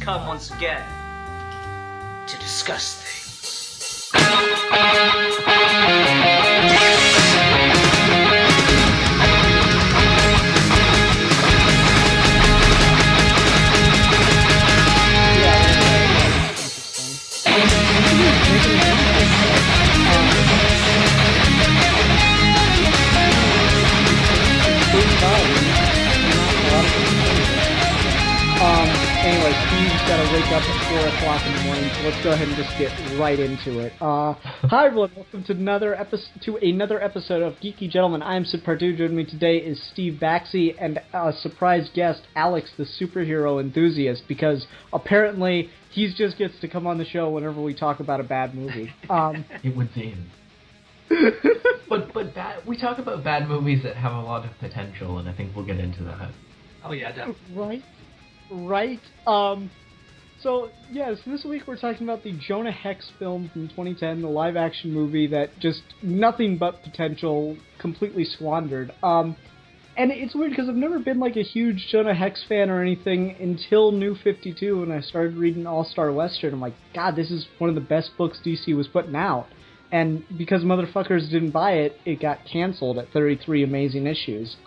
come once again to discuss things. Anyway, Steve's got to wake up at 4 o'clock in the morning, so let's go ahead and just get right into it. Hi everyone, welcome to another episode of Geeky Gentlemen. I am Sid Pardue. Joining me today is Steve Baxey and a surprise guest, Alex, the superhero enthusiast, because apparently he just gets to come on the show whenever we talk about a bad movie. It would seem. But we talk about bad movies that have a lot of potential, and I think we'll get into that. Oh yeah, definitely. Right. So this week we're talking about the Jonah Hex film from 2010, the live-action movie that just nothing but potential, completely squandered. And it's weird because I've never been like a huge Jonah Hex fan or anything until New 52 when I started reading All-Star Western. I'm like, God, this is one of the best books DC was putting out. And because motherfuckers didn't buy it, it got canceled at 33 amazing issues.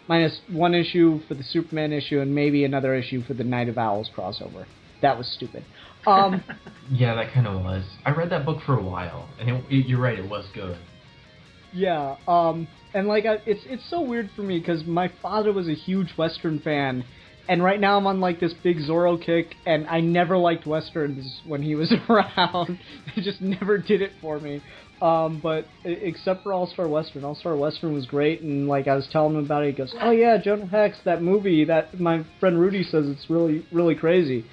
Minus one issue for the Superman issue and maybe another issue for the Night of Owls crossover. That was stupid. Yeah, that kind of was. I read that book for a while, and you're right, it was good. Yeah, and like it's so weird for me because my father was a huge Western fan, and right now I'm on like this big Zorro kick, and I never liked Westerns when he was around. He just never did it for me. But except for All-Star Western. All-Star Western was great, and like I was telling him about it, he goes, "Oh yeah, Jonah Hex, that movie, that my friend Rudy says it's really, really crazy."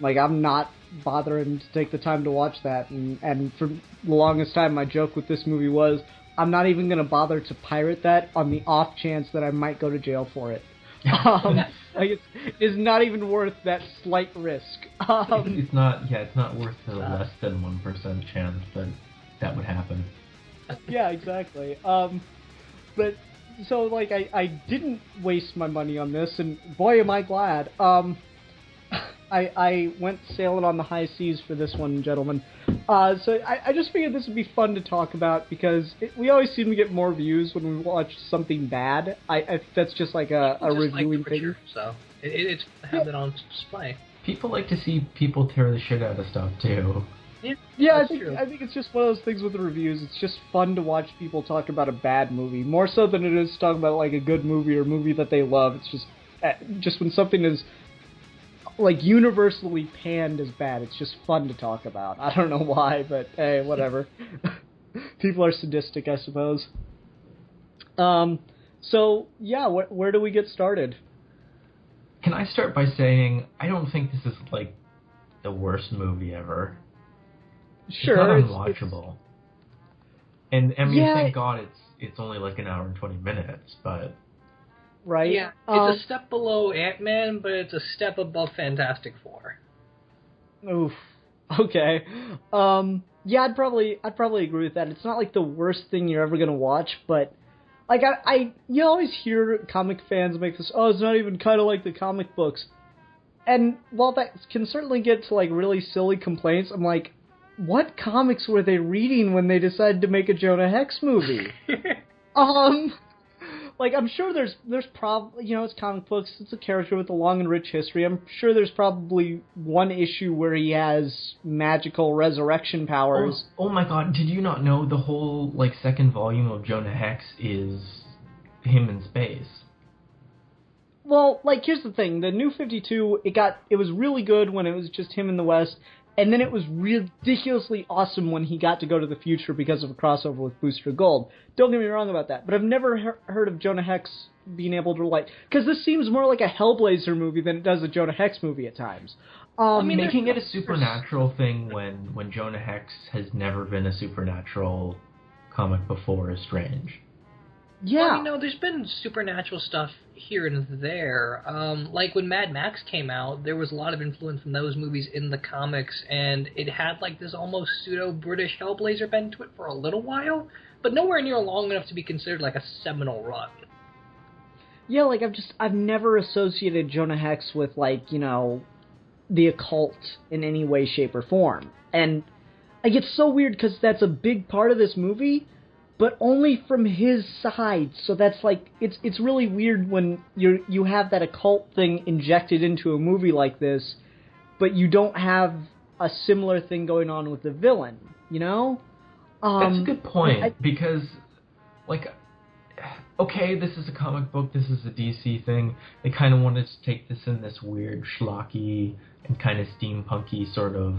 Like, I'm not bothering to take the time to watch that, and for the longest time my joke with this movie was, I'm not even going to bother to pirate that on the off chance that I might go to jail for it. Like, it's not even worth that slight risk. It's not worth the less than 1% chance that would happen. Yeah, exactly. But so like I didn't waste my money on this, and boy am I glad. I went sailing on the high seas for this one, gentlemen. So I just figured this would be fun to talk about because we always seem to get more views when we watch something bad. That's just like a reviewing thing. So it's have it on display. People like to see people tear the shit out of stuff too. Yeah, I think it's just one of those things with the reviews. It's just fun to watch people talk about a bad movie, more so than it is to talk about like a good movie or a movie that they love. It's just when something is like universally panned as bad, it's just fun to talk about. I don't know why, but hey, whatever. People are sadistic, I suppose. So yeah, where do we get started? Can I start by saying I don't think this is like the worst movie ever. Sure, it's not unwatchable. And I mean, thank God it's only like an hour and 20 minutes, but... Right? Yeah, it's a step below Ant-Man, but it's a step above Fantastic Four. Oof. Okay. Yeah, I'd probably agree with that. It's not like the worst thing you're ever gonna watch, but like you always hear comic fans make this, oh, it's not even kind of like the comic books. And while that can certainly get to like really silly complaints, I'm like, what comics were they reading when they decided to make a Jonah Hex movie? Like, I'm sure there's probably, it's comic books, it's a character with a long and rich history. I'm sure there's probably one issue where he has magical resurrection powers. Oh my God, did you not know the whole, like, second volume of Jonah Hex is him in space? Well, like, here's the thing, the New 52, it was really good when it was just him in the West, and then it was ridiculously awesome when he got to go to the future because of a crossover with Booster Gold. Don't get me wrong about that, but I've never heard of Jonah Hex being able to, like... Because this seems more like a Hellblazer movie than it does a Jonah Hex movie at times. Making it a supernatural thing when Jonah Hex has never been a supernatural comic before is strange. Yeah. Well, there's been supernatural stuff here and there. Like when Mad Max came out, there was a lot of influence from those movies in the comics, and it had like this almost pseudo-British Hellblazer bent to it for a little while, but nowhere near long enough to be considered like a seminal run. Yeah, like I've never associated Jonah Hex with like, the occult in any way, shape, or form. And like, it's so weird because that's a big part of this movie, but only from his side. So that's like, it's really weird when you have that occult thing injected into a movie like this, but you don't have a similar thing going on with the villain, you know? That's a good point, because, like, okay, this is a comic book, this is a DC thing. They kind of wanted to take this in this weird, schlocky, and kind of steampunky sort of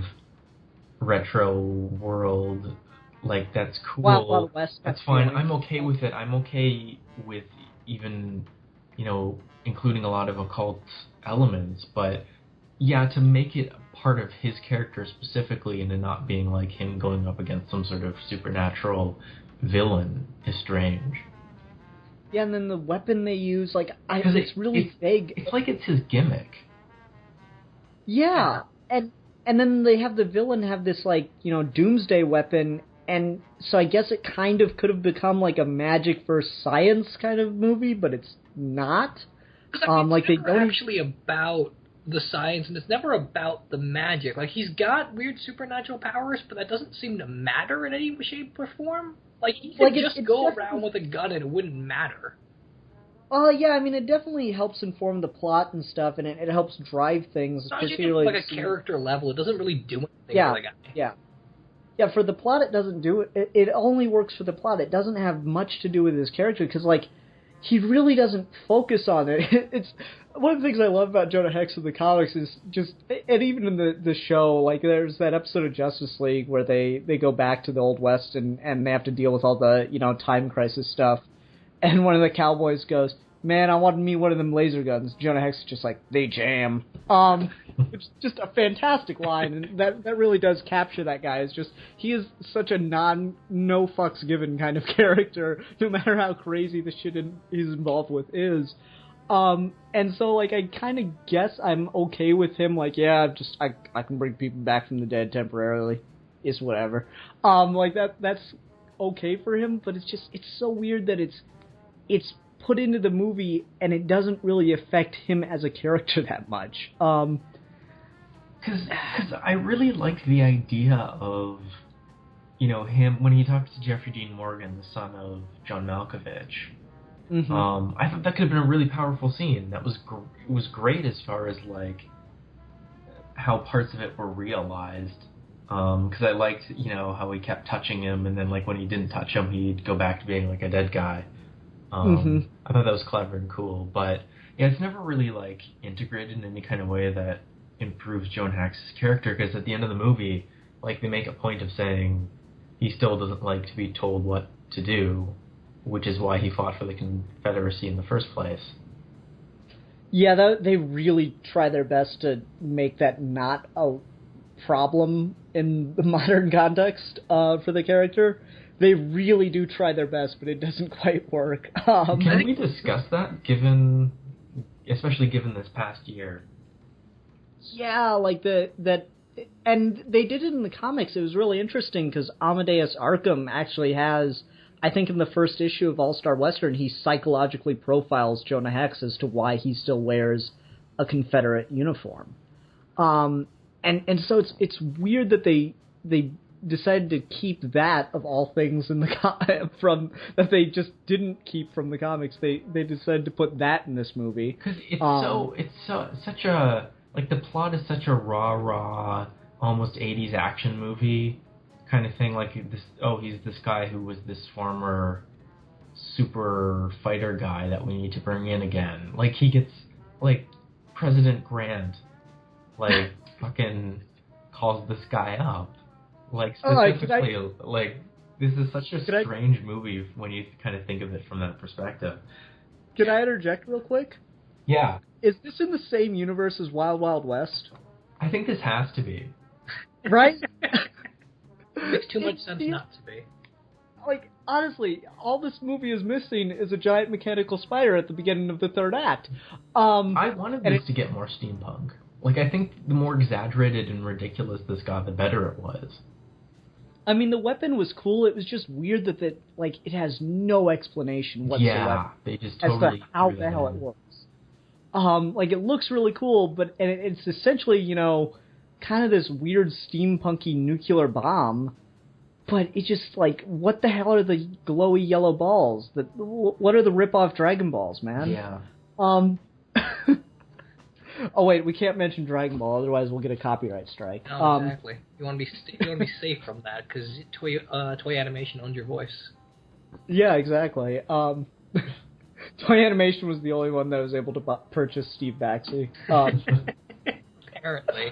retro world. Like, that's cool. Wild West. That's fine. I'm okay with it. I'm okay with even, you know, including a lot of occult elements. But, yeah, to make it part of his character specifically and it not being like him going up against some sort of supernatural villain is strange. Yeah, and then the weapon they use, like, it's really vague. It's like it's his gimmick. Yeah, and then they have the villain have this, like, you know, doomsday weapon, and so I guess it kind of could have become like a magic versus science kind of movie, but it's not. Like, it's never actually about the science, and it's never about the magic. Like, he's got weird supernatural powers, but that doesn't seem to matter in any shape or form. Like, he could just go around with a gun and it wouldn't matter. Yeah, I mean, it definitely helps inform the plot and stuff, and it helps drive things. Particularly like a character level, it doesn't really do anything for the guy. Yeah, for the plot, it doesn't do it. It only works for the plot. It doesn't have much to do with his character, because, like, he really doesn't focus on it. It's one of the things I love about Jonah Hex in the comics is just, and even in the show, like, there's that episode of Justice League where they go back to the Old West and they have to deal with all the, you know, time crisis stuff. And one of the cowboys goes, "Man, I want me one of them laser guns." Jonah Hex is just like, "They jam." Which is just a fantastic line, and that really does capture that guy. It's just, he is such a no fucks given kind of character, no matter how crazy the shit he's involved with is. And so, like, I kind of guess I'm okay with him, like, yeah, I can bring people back from the dead temporarily. It's whatever. Like, that's okay for him, but it's just, it's so weird that it's put into the movie and it doesn't really affect him as a character that much. Because I really like the idea of, you know, him, when he talks to Jeffrey Dean Morgan, the son of John Malkovich. Mm-hmm. I thought that could have been a really powerful scene. That was it was great as far as, like, how parts of it were realized. Because I liked, you know, how he kept touching him, and then, like, when he didn't touch him, he'd go back to being, like, a dead guy. I thought that was clever and cool, but yeah, it's never really, like, integrated in any kind of way that improves Jonah Hex's character, because at the end of the movie, like, they make a point of saying he still doesn't like to be told what to do, which is why he fought for the Confederacy in the first place. Yeah, they really try their best to make that not a problem in the modern context for the character. They really do try their best, but it doesn't quite work. Can we discuss that, especially given this past year? Yeah, like and they did it in the comics. It was really interesting because Amadeus Arkham actually has, I think in the first issue of All-Star Western, he psychologically profiles Jonah Hex as to why he still wears a Confederate uniform. And so it's weird that they decided to keep that, of all things, in the that they just didn't keep from the comics. They decided to put that in this movie because it's such a, like, the plot is such a rah almost 80s action movie kind of thing. Like, this, he's this guy who was this former super fighter guy that we need to bring in again. Like, he gets, like, President Grant, like, fucking calls this guy up. Like, specifically, like, this is such a strange movie when you kind of think of it from that perspective. Can I interject real quick? Yeah. Is this in the same universe as Wild Wild West? I think this has to be. Right? Makes too much sense not to be. Like, honestly, all this movie is missing is a giant mechanical spider at the beginning of the third act. I wanted this to get more steampunk. Like, I think the more exaggerated and ridiculous this got, the better it was. I mean, the weapon was cool. It was just weird that it has no explanation whatsoever. Yeah, they just totally as to how the hell it works. Like, it looks really cool, but and it's essentially, you know, kind of this weird steampunky nuclear bomb. But it's just like, what the hell are the glowy yellow balls? What are the rip-off Dragon Balls, man? Yeah. Oh wait, we can't mention Dragon Ball, otherwise we'll get a copyright strike. No, exactly. You want to be safe from that because Toy Animation owns your voice. Yeah, exactly. Toy Animation was the only one that was able to purchase Steve Baxley. Apparently.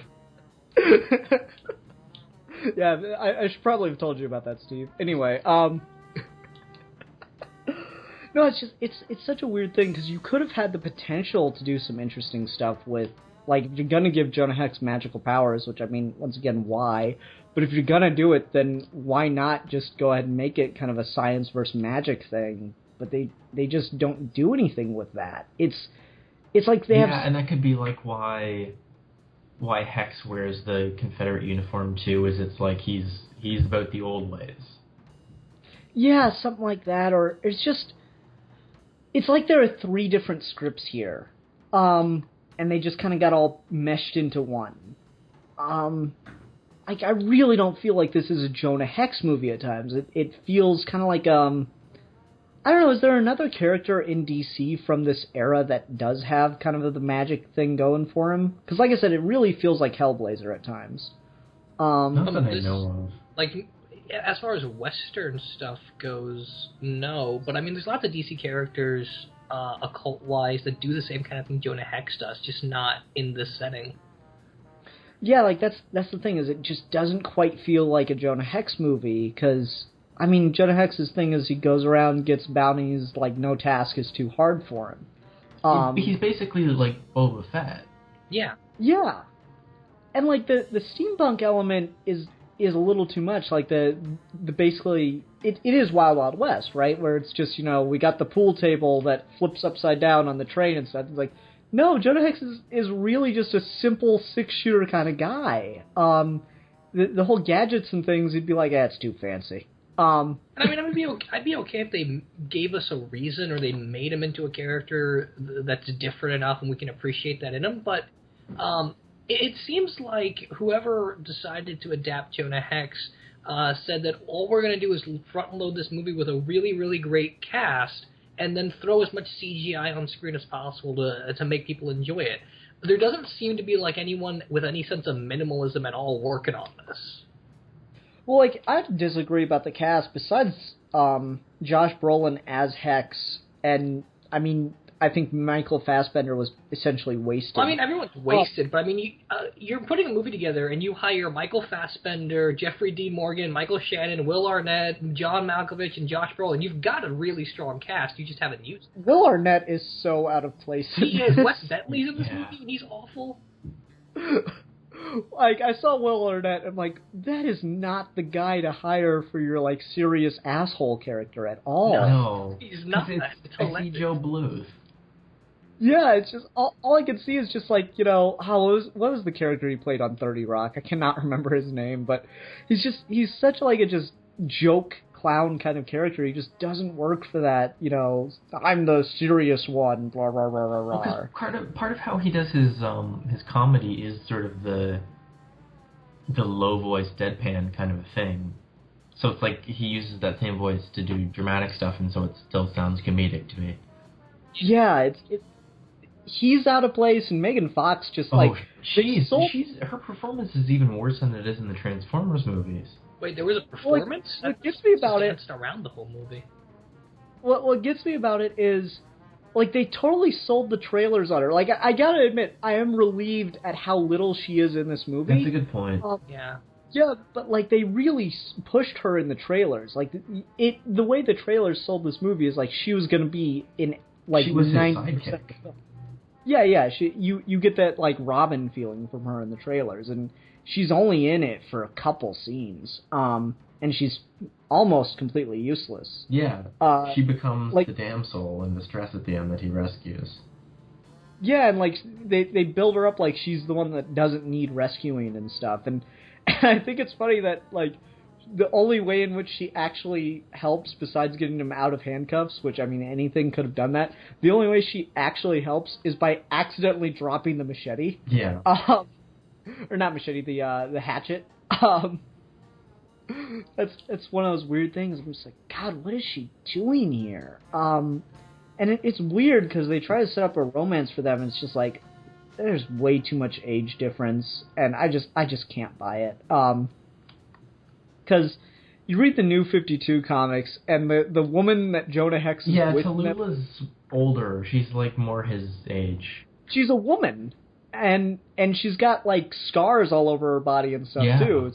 Yeah, I should probably have told you about that, Steve. Anyway, no, it's just it's such a weird thing because you could have had the potential to do some interesting stuff with, like, if you're gonna give Jonah Hex magical powers, which, I mean, once again, why? But if you're gonna do it, then why not just go ahead and make it kind of a science versus magic thing? But they just don't do anything with that. It's like they have... Yeah, and that could be like why Hex wears the Confederate uniform too, is it's like he's about the old ways. Yeah, something like that, or it's like there are 3 different scripts here, and they just kind of got all meshed into one. I really don't feel like this is a Jonah Hex movie at times. It feels kind of like, I don't know, is there another character in DC from this era that does have kind of the magic thing going for him? Because, like I said, it really feels like Hellblazer at times. Not that I know of. Like, as far as Western stuff goes, no. But, I mean, there's lots of DC characters, occult-wise, that do the same kind of thing Jonah Hex does, just not in this setting. Yeah, like, that's the thing, is it just doesn't quite feel like a Jonah Hex movie, because... I mean, Jonah Hex's thing is he goes around, gets bounties, like, no task is too hard for him. He's basically like Boba Fett. Yeah. Yeah. And, like, the steampunk element is a little too much. Like, the basically, it is Wild Wild West, right? Where it's just, you know, we got the pool table that flips upside down on the train and stuff. It's like, no, Jonah Hex is really just a simple 6-shooter kind of guy. The whole gadgets and things, he'd be like, it's too fancy. I mean, I'd be okay if they gave us a reason or they made him into a character that's different enough and we can appreciate that in him. But it seems like whoever decided to adapt Jonah Hex said that all we're going to do is front load this movie with a really, really great cast and then throw as much CGI on screen as possible to make people enjoy it. There doesn't seem to be like anyone with any sense of minimalism at all working on this. Well, like, I disagree about the cast. Besides Josh Brolin as Hex, and, I mean, I think Michael Fassbender was essentially wasted. Well, I mean, everyone's wasted, but I mean, you're putting a movie together and you hire Michael Fassbender, Jeffrey D. Morgan, Michael Shannon, Will Arnett, John Malkovich, and Josh Brolin. You've got a really strong cast. You just haven't used it. Will Arnett is so out of place. He is. Wes Bentley's in this movie, and he's awful. Like, I saw Will Arnett, and, like, that is not the guy to hire for your, like, serious asshole character at all. No. He's not. I see Joe Bluth. Yeah, it's just, all I can see is just, like, you know, what was the character he played on 30 Rock? I cannot remember his name, but he's such, like, a just joke clown kind of character. He just doesn't work for that, you know, I'm the serious one, blah, blah, blah, blah, blah. Well, part of how he does his comedy is sort of the low voice deadpan kind of a thing. So it's like he uses that same voice to do dramatic stuff, and so it still sounds comedic to me. Yeah, he's out of place, and Megan Fox just her performance is even worse than it is in the Transformers movies. Wait, there was a performance? What gets me about it... danced around the whole movie. What gets me about it is, like, they totally sold the trailers on her. Like, I gotta admit, I am relieved at how little she is in this movie. That's a good point. Yeah. Yeah, but, like, they really pushed her in the trailers. Like, the way the trailers sold this movie is, like, she was gonna be in, like, she was 90%. His sidekick. Yeah, you get that, like, Robin feeling from her in the trailers, and she's only in it for a couple scenes, and she's almost completely useless. Yeah, she becomes like, the damsel in distress at the end that he rescues. Yeah, and, like, they build her up like she's the one that doesn't need rescuing and stuff, and I think it's funny that, like, the only way in which she actually helps, besides getting him out of handcuffs, which, I mean, anything could have done that, the only way she actually helps is by accidentally dropping the machete. Yeah. Or not machete, the hatchet. That's one of those weird things. I'm just like, God, what is she doing here? And it's weird because they try to set up a romance for them, and it's just like, there's way too much age difference, and I just can't buy it. Because you read the New 52 comics, and the woman that Jonah Hex is with... Yeah, Tallulah's older. She's, like, more his age. She's a woman, and she's got, like, scars all over her body and stuff, too.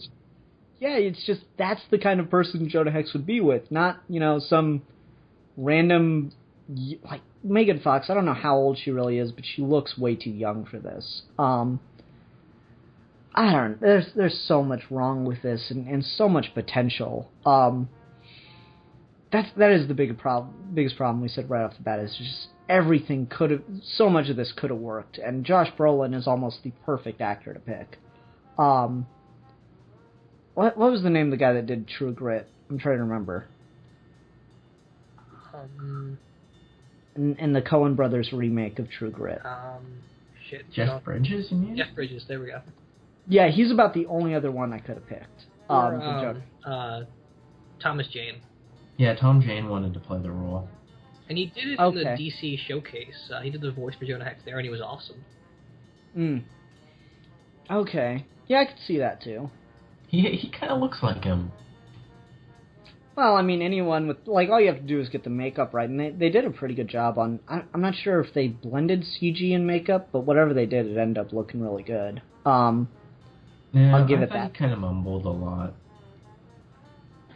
It's just, that's the kind of person Jonah Hex would be with, not, some random... Like, Megan Fox, I don't know how old she really is, but she looks way too young for this. I don't know. There's so much wrong with this and so much potential. That is the biggest problem we said right off the bat, is just everything could have, so much of this could have worked, and Josh Brolin is almost the perfect actor to pick. What was the name of the guy that did True Grit? I'm trying to remember. In the Coen Brothers remake of True Grit. Jeff Bridges, you mean? Jeff Bridges, there we go. Yeah, he's about the only other one I could have picked. Thomas Jane. Yeah, Tom Jane wanted to play the role. And he did it in the DC showcase. He did the voice for Jonah Hex there, and he was awesome. Okay. Yeah, I could see that, too. He kind of looks like him. Well, I mean, anyone with... Like, all you have to do is get the makeup right, and they did a pretty good job on... I'm not sure if they blended CG and makeup, but whatever they did, it ended up looking really good. Yeah, I'll give it that. He kind of mumbled a lot.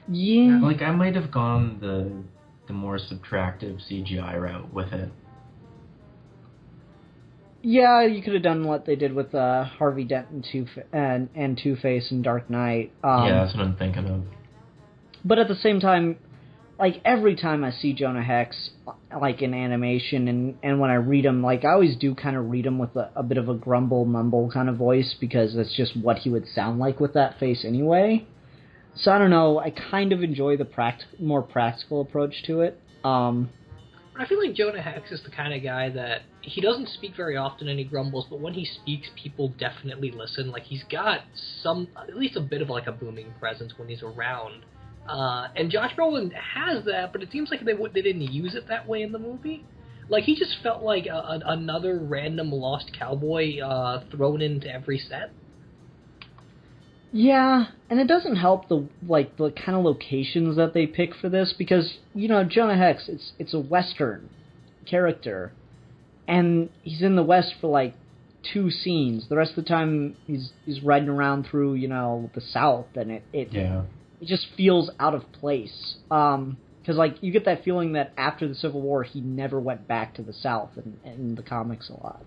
Yeah. Like, I might have gone the more subtractive CGI route with it. Yeah, you could have done what they did with Harvey Dent and Two-Face and Dark Knight. Yeah, that's what I'm thinking of. But at the same time, like, every time I see Jonah Hex, like, in animation, and when I read him, like, I always do kind of read him with a bit of a grumble, mumble kind of voice, because that's just what he would sound like with that face anyway. So, I don't know, I kind of enjoy the more practical approach to it. I feel like Jonah Hex is the kind of guy that he doesn't speak very often and he grumbles, but when he speaks, people definitely listen. Like, he's got at least a bit of, like, a booming presence when he's around. And Josh Brolin has that, but it seems like they didn't use it that way in the movie. Like, he just felt like another random lost cowboy thrown into every set. Yeah, and it doesn't help the kind of locations that they pick for this, because, Jonah Hex, it's a Western character, and he's in the West for, like, 2 scenes. The rest of the time, he's riding around through, the South, and it just feels out of place. Because, like, you get that feeling that after the Civil War, he never went back to the South in the comics a lot.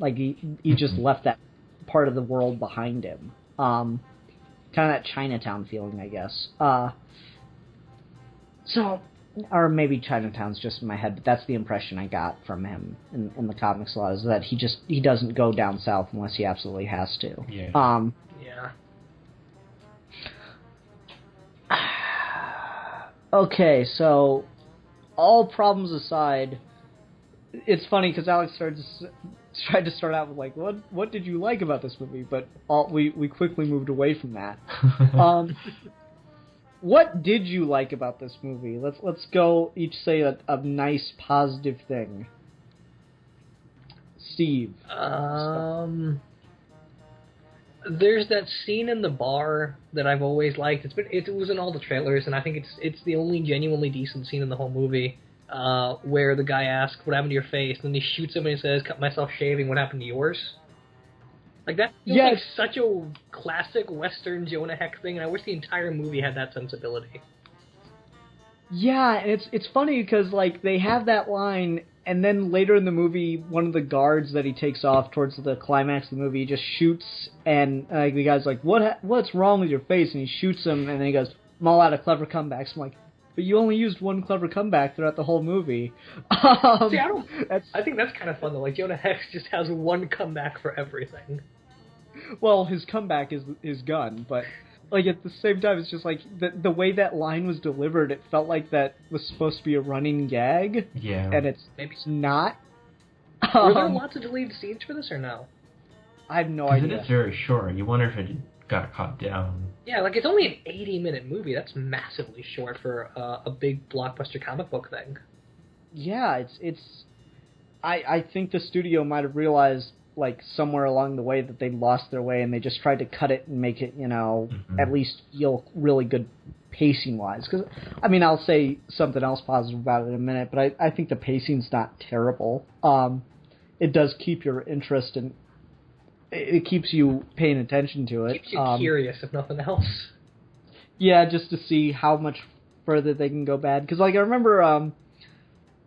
Like, he just left that part of the world behind him. Kind of that Chinatown feeling, I guess. Or maybe Chinatown's just in my head, but that's the impression I got from him in the comics a lot, is that he doesn't go down south unless he absolutely has to. Yeah. Okay, so all problems aside, it's funny because Alex tried to start out with, like, what did you like about this movie? But we quickly moved away from that. What did you like about this movie? Let's go each say a nice positive thing. Steve. There's that scene in the bar that I've always liked. It was in all the trailers, and I think it's the only genuinely decent scene in the whole movie. Where the guy asks, "What happened to your face?" And then he shoots him and he says, "Cut myself shaving. What happened to yours?" Like, that feels like such a classic Western Jonah Hex thing, and I wish the entire movie had that sensibility. Yeah, and it's funny because, like, they have that line, and then later in the movie, one of the guards that he takes off towards the climax of the movie just shoots, and the guy's like, what's wrong with your face? And he shoots him, and then he goes, "I'm all out of clever comebacks." I'm like, but you only used one clever comeback throughout the whole movie. See, I think that's kind of fun, though. Like, Jonah Hex just has one comeback for everything. Well, his comeback is his gun, but like at the same time, it's just like the way that line was delivered, it felt like that was supposed to be a running gag. Yeah. And it's not. Were there lots of deleted scenes for this or no? I have no idea. It is very short. You wonder if it got cut down. Yeah, like it's only an 80-minute movie. That's massively short for a big blockbuster comic book thing. Yeah, I think the studio might have realized, like, somewhere along the way that they lost their way, and they just tried to cut it and make it, at least feel really good pacing-wise. Because, I mean, I'll say something else positive about it in a minute, but I think the pacing's not terrible. It does keep your interest, and it keeps you paying attention to it. Keeps you curious, if nothing else. Yeah, just to see how much further they can go bad. Because, like, I remember...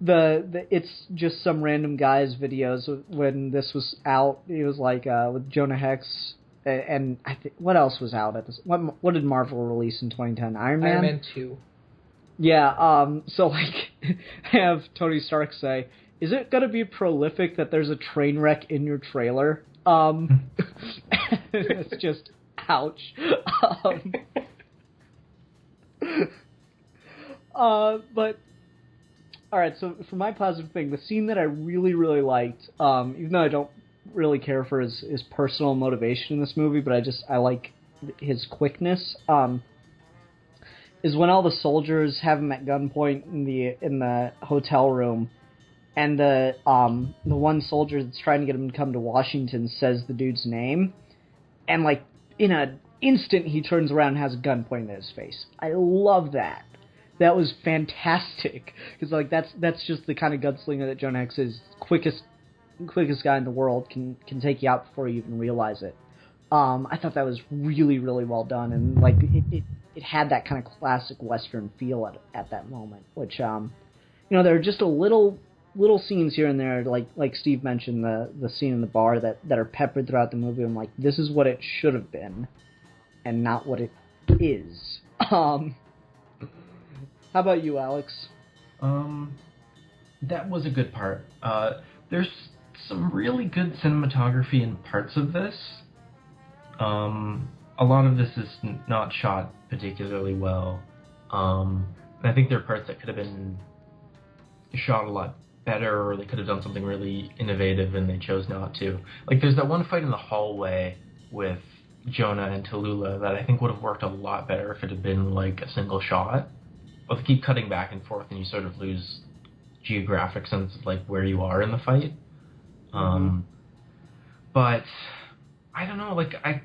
The it's just some random guy's videos when this was out. It was like with Jonah Hex and I think what else was out at this? What did Marvel release in 2010? Iron Man 2. Yeah. So like, I have Tony Stark say, "Is it gonna be prolific that there's a train wreck in your trailer?" It's just ouch. But. Alright, so for my positive thing, the scene that I really, really liked, even though I don't really care for his personal motivation in this movie, but I like his quickness, is when all the soldiers have him at gunpoint in the hotel room, and the one soldier that's trying to get him to come to Washington says the dude's name, and like in an instant he turns around and has a gun pointed at his face. I love that. That was fantastic, because like that's just the kind of gunslinger that Jonah Hex is. Quickest guy in the world, can take you out before you even realize it. I thought that was really, really well done, and like it had that kind of classic Western feel at that moment. Which there are just a little scenes here and there, like Steve mentioned, the scene in the bar that are peppered throughout the movie. I'm like, this is what it should have been, and not what it is. How about you, Alex? That was a good part. There's some really good cinematography in parts of this. A lot of this is not shot particularly well. I think there are parts that could have been shot a lot better, or they could have done something really innovative and they chose not to. Like, there's that one fight in the hallway with Jonah and Tallulah that I think would have worked a lot better if it had been like a single shot. But they keep cutting back and forth, and you sort of lose geographic sense of like where you are in the fight. But I don't know, like I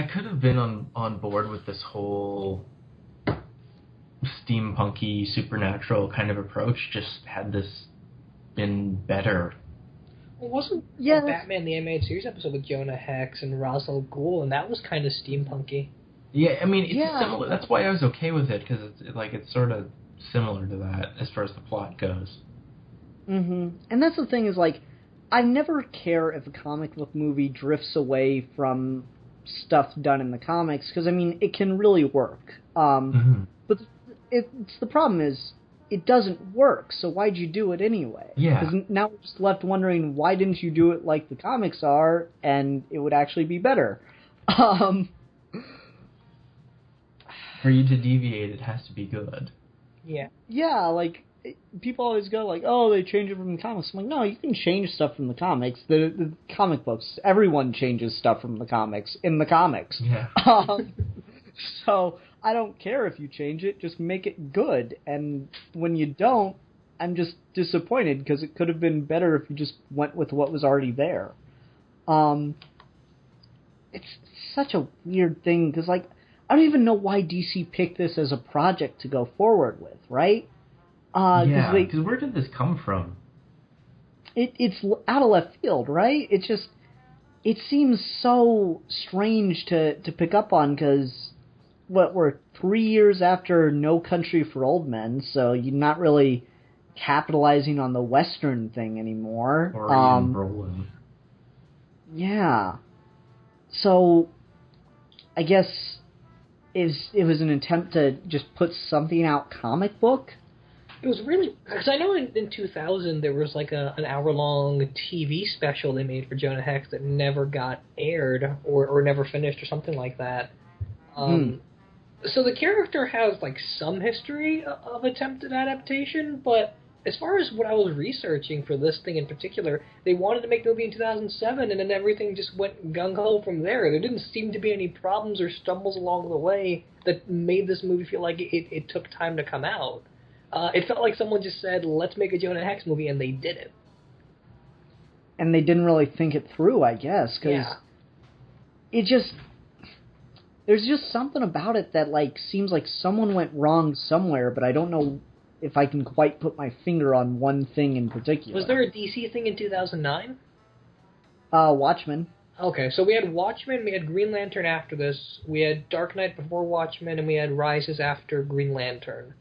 could have been on board with this whole steampunky supernatural kind of approach. Just had this been better. Well, wasn't Batman the Animated Series episode with Jonah Hex and Ra's al Ghul, and that was kind of steampunky. Yeah, I mean, it's similar. That's why I was okay with it, because it's sort of similar to that as far as the plot goes. And that's the thing is, like, I never care if a comic book movie drifts away from stuff done in the comics, because, I mean, it can really work. But the problem is, it doesn't work, so why'd you do it anyway? Yeah. Because now we're just left wondering, why didn't you do it like the comics are, and it would actually be better? For you to deviate, it has to be good. Yeah. Yeah, like, people always go like, oh, they change it from the comics. I'm like, no, you can change stuff from the comics. The comic books, everyone changes stuff from the comics in the comics. Yeah. So I don't care if you change it, just make it good. And when you don't, I'm just disappointed, because it could have been better if you just went with what was already there. It's such a weird thing, because, like, I don't even know why DC picked this as a project to go forward with, right? Because where did this come from? It's out of left field, right? It seems so strange to pick up on, because we're 3 years after No Country for Old Men, so you're not really capitalizing on the Western thing anymore. Or even Brolin. Yeah. So, I guess it was an attempt to just put something out comic book. It was really... Because I know in 2000 there was like an hour-long TV special they made for Jonah Hex that never got aired or never finished or something like that. So the character has, like, some history of attempted adaptation, but as far as what I was researching for this thing in particular, they wanted to make the movie in 2007, and then everything just went gung-ho from there. There didn't seem to be any problems or stumbles along the way that made this movie feel like it took time to come out. It felt like someone just said, let's make a Jonah Hex movie, and they did it. And they didn't really think it through, I guess, because it just... There's just something about it that, like, seems like someone went wrong somewhere, but I don't know if I can quite put my finger on one thing in particular. Was there a DC thing in 2009? Watchmen. Okay, so we had Watchmen, we had Green Lantern after this, we had Dark Knight before Watchmen, and we had Rises after Green Lantern.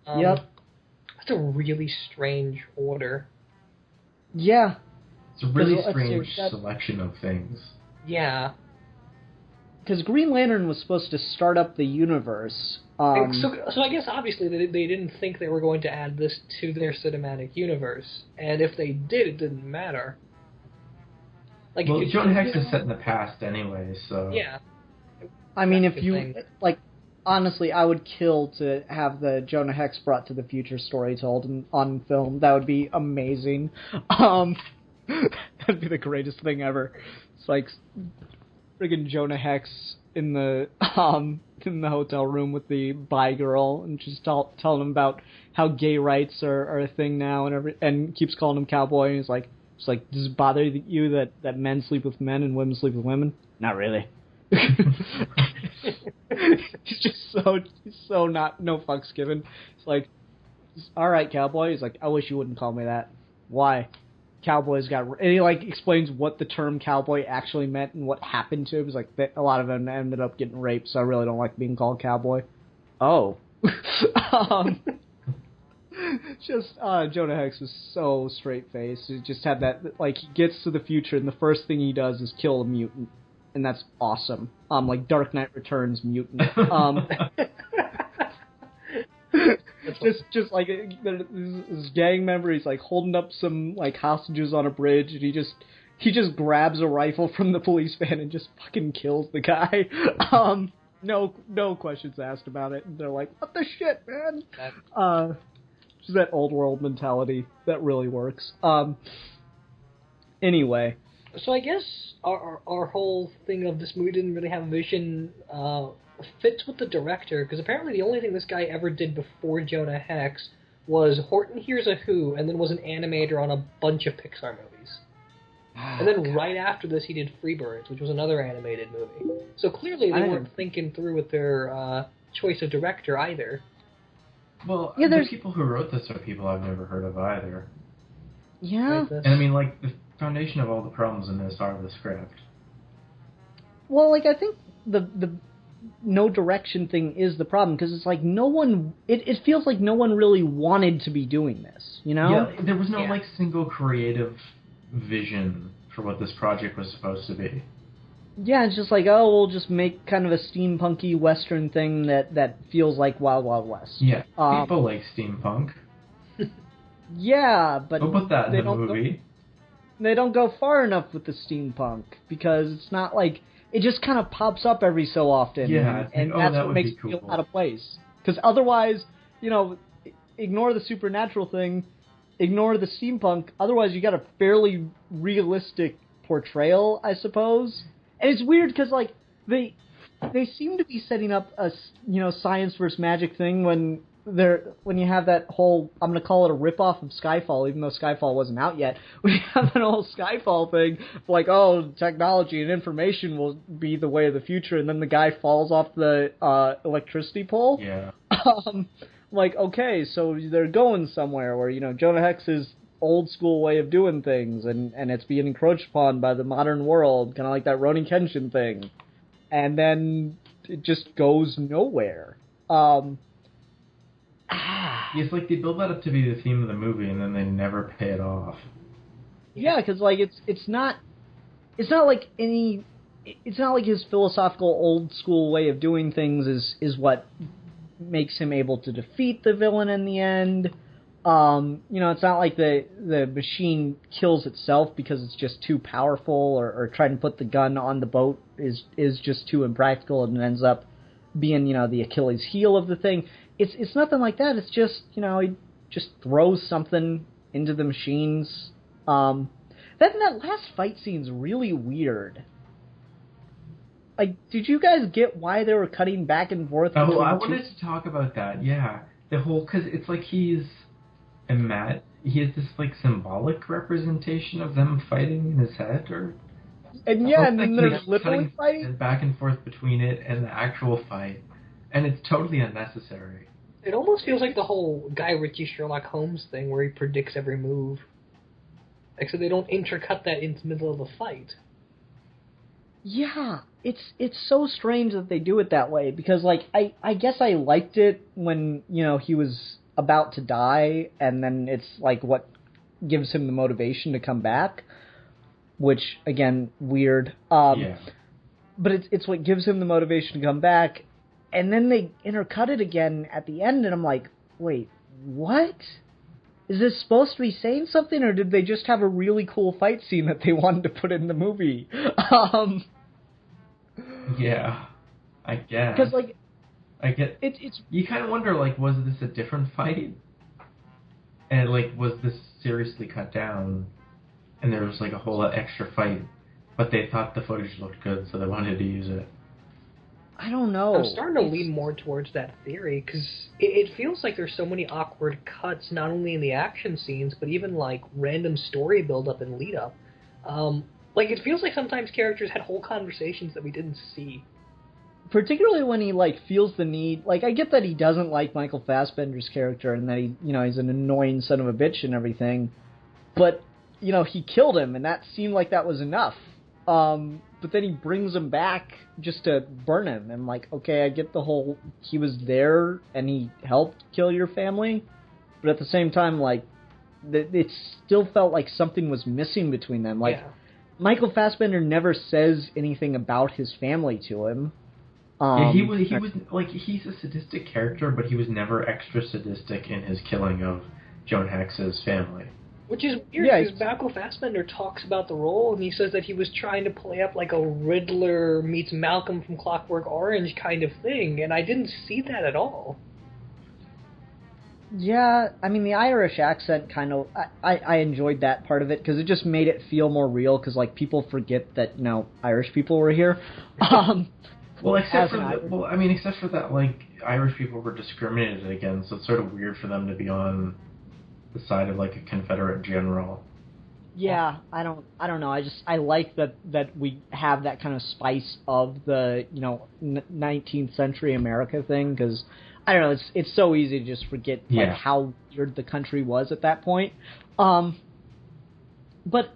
Yep. That's a really strange order. Yeah. It's a really strange selection of things. Yeah. Because Green Lantern was supposed to start up the universe. So I guess obviously they didn't think they were going to add this to their cinematic universe, and if they did, it didn't matter. Like, well, Jonah Hex is set in the past anyway, so... Yeah. I mean, if you... Like, honestly, I would kill to have the Jonah Hex brought to the future story told on film. That would be amazing. That'd be the greatest thing ever. It's like friggin' Jonah Hex in the hotel room with the bi girl, and just telling him about how gay rights are a thing now, and keeps calling him cowboy. And he's like, does it bother you that men sleep with men and women sleep with women? Not really. He's so not, no fucks given. It's like, all right, cowboy. He's like, I wish you wouldn't call me that. Why? Cowboys got... And he, like, explains what the term cowboy actually meant and what happened to him. He's like, a lot of them ended up getting raped, so I really don't like being called cowboy. Oh. Jonah Hex was so straight-faced. He just had that... Like, he gets to the future, and the first thing he does is kill a mutant. And that's awesome. Like Dark Knight Returns mutant. just like this gang member, he's like holding up some like hostages on a bridge, and he just grabs a rifle from the police van and just fucking kills the guy. No questions asked about it. And they're like, what the shit, man? Just that old world mentality that really works. Anyway. So I guess our whole thing of this movie didn't really have a vision fits with the director, because apparently the only thing this guy ever did before Jonah Hex was Horton Hears a Who, and then was an animator on a bunch of Pixar movies. And then right after this he did Freebirds, which was another animated movie. So clearly they weren't thinking through with their choice of director either. Well, the people who wrote this are people I've never heard of either. Yeah. And I mean, like, the foundation of all the problems in this are the script. Well, like, I think the no direction thing is the problem, because it's like no one... It feels like no one really wanted to be doing this, you know? Yeah, there was no, like, single creative vision for what this project was supposed to be. Yeah, it's just like, oh, we'll just make kind of a steampunky Western thing that feels like Wild Wild West. Yeah, people like steampunk. Yeah, but... Don't put that in the movie. They don't go far enough with the steampunk, because it's not like... It just kind of pops up every so often, and that's what makes it feel out of place. Because otherwise, you know, ignore the supernatural thing, ignore the steampunk, otherwise you got a fairly realistic portrayal, I suppose. And it's weird, because, like, they seem to be setting up a, you know, science versus magic thing when you have that whole, I'm going to call it a ripoff of Skyfall, even though Skyfall wasn't out yet, when you have that whole Skyfall thing, like, oh, technology and information will be the way of the future, and then the guy falls off the electricity pole. Yeah. Like, okay, so they're going somewhere where, you know, Jonah Hex's old school way of doing things, and it's being encroached upon by the modern world, kind of like that Ronin Kenshin thing. And then it just goes nowhere. It's like they build that up to be the theme of the movie, and then they never pay it off. Yeah, because like it's not like his philosophical old school way of doing things is what makes him able to defeat the villain in the end. It's not like the machine kills itself because it's just too powerful, or trying to put the gun on the boat is just too impractical and ends up being, the Achilles heel of the thing. It's nothing like that. It's just, he just throws something into the machines. That last fight scene's really weird. Like, did you guys get why they were cutting back and forth? I wanted to talk about that. Yeah, because it's like he has this like symbolic representation of them fighting in his head, and then they're literally fighting back and forth between it and the actual fight, and it's totally unnecessary. It almost feels like the whole Guy Ritchie Sherlock Holmes thing where he predicts every move. Except they don't intercut that into the middle of the fight. Yeah, it's so strange that they do it that way, because, like, I guess I liked it when, he was about to die, and then it's, like, what gives him the motivation to come back, which, again, weird. Yeah. But it's what gives him the motivation to come back, and then they intercut it again at the end, and I'm like, wait, what? Is this supposed to be saying something, or did they just have a really cool fight scene that they wanted to put in the movie? Yeah, I guess. Because, like, I get. It's you kind of wonder, like, was this a different fight? And, like, was this seriously cut down? And there was, like, a whole extra fight, but they thought the footage looked good, so they wanted to use it. I don't know. I'm starting to lean more towards that theory, because it feels like there's so many awkward cuts, not only in the action scenes, but even, like, random story build-up and lead-up. Like, it feels like sometimes characters had whole conversations that we didn't see. Particularly when he, like, feels the need... Like, I get that he doesn't like Michael Fassbender's character and that he, he's an annoying son of a bitch and everything. But, he killed him, and that seemed like that was enough. But then he brings him back just to burn him. And, like, okay, I get the whole... He was there and he helped kill your family. But at the same time, like, it still felt like something was missing between them. Like, yeah. Michael Fassbender never says anything about his family to him. Yeah, he was like, he's a sadistic character, but he was never extra sadistic in his killing of Jonah Hex's family. Which is weird, because Michael Fassbender talks about the role, and he says that he was trying to play up like a Riddler meets Malcolm from Clockwork Orange kind of thing, and I didn't see that at all. Yeah, I mean, the Irish accent kind of... I enjoyed that part of it, because it just made it feel more real, because, like, people forget that, Irish people were here. Well, except for that, like, Irish people were discriminated against, so it's sort of weird for them to be on the side of, like, a Confederate general. Yeah, I don't know. I like that we have that kind of spice of the 19th century America thing, because I don't know. It's so easy to just forget like how weird the country was at that point. But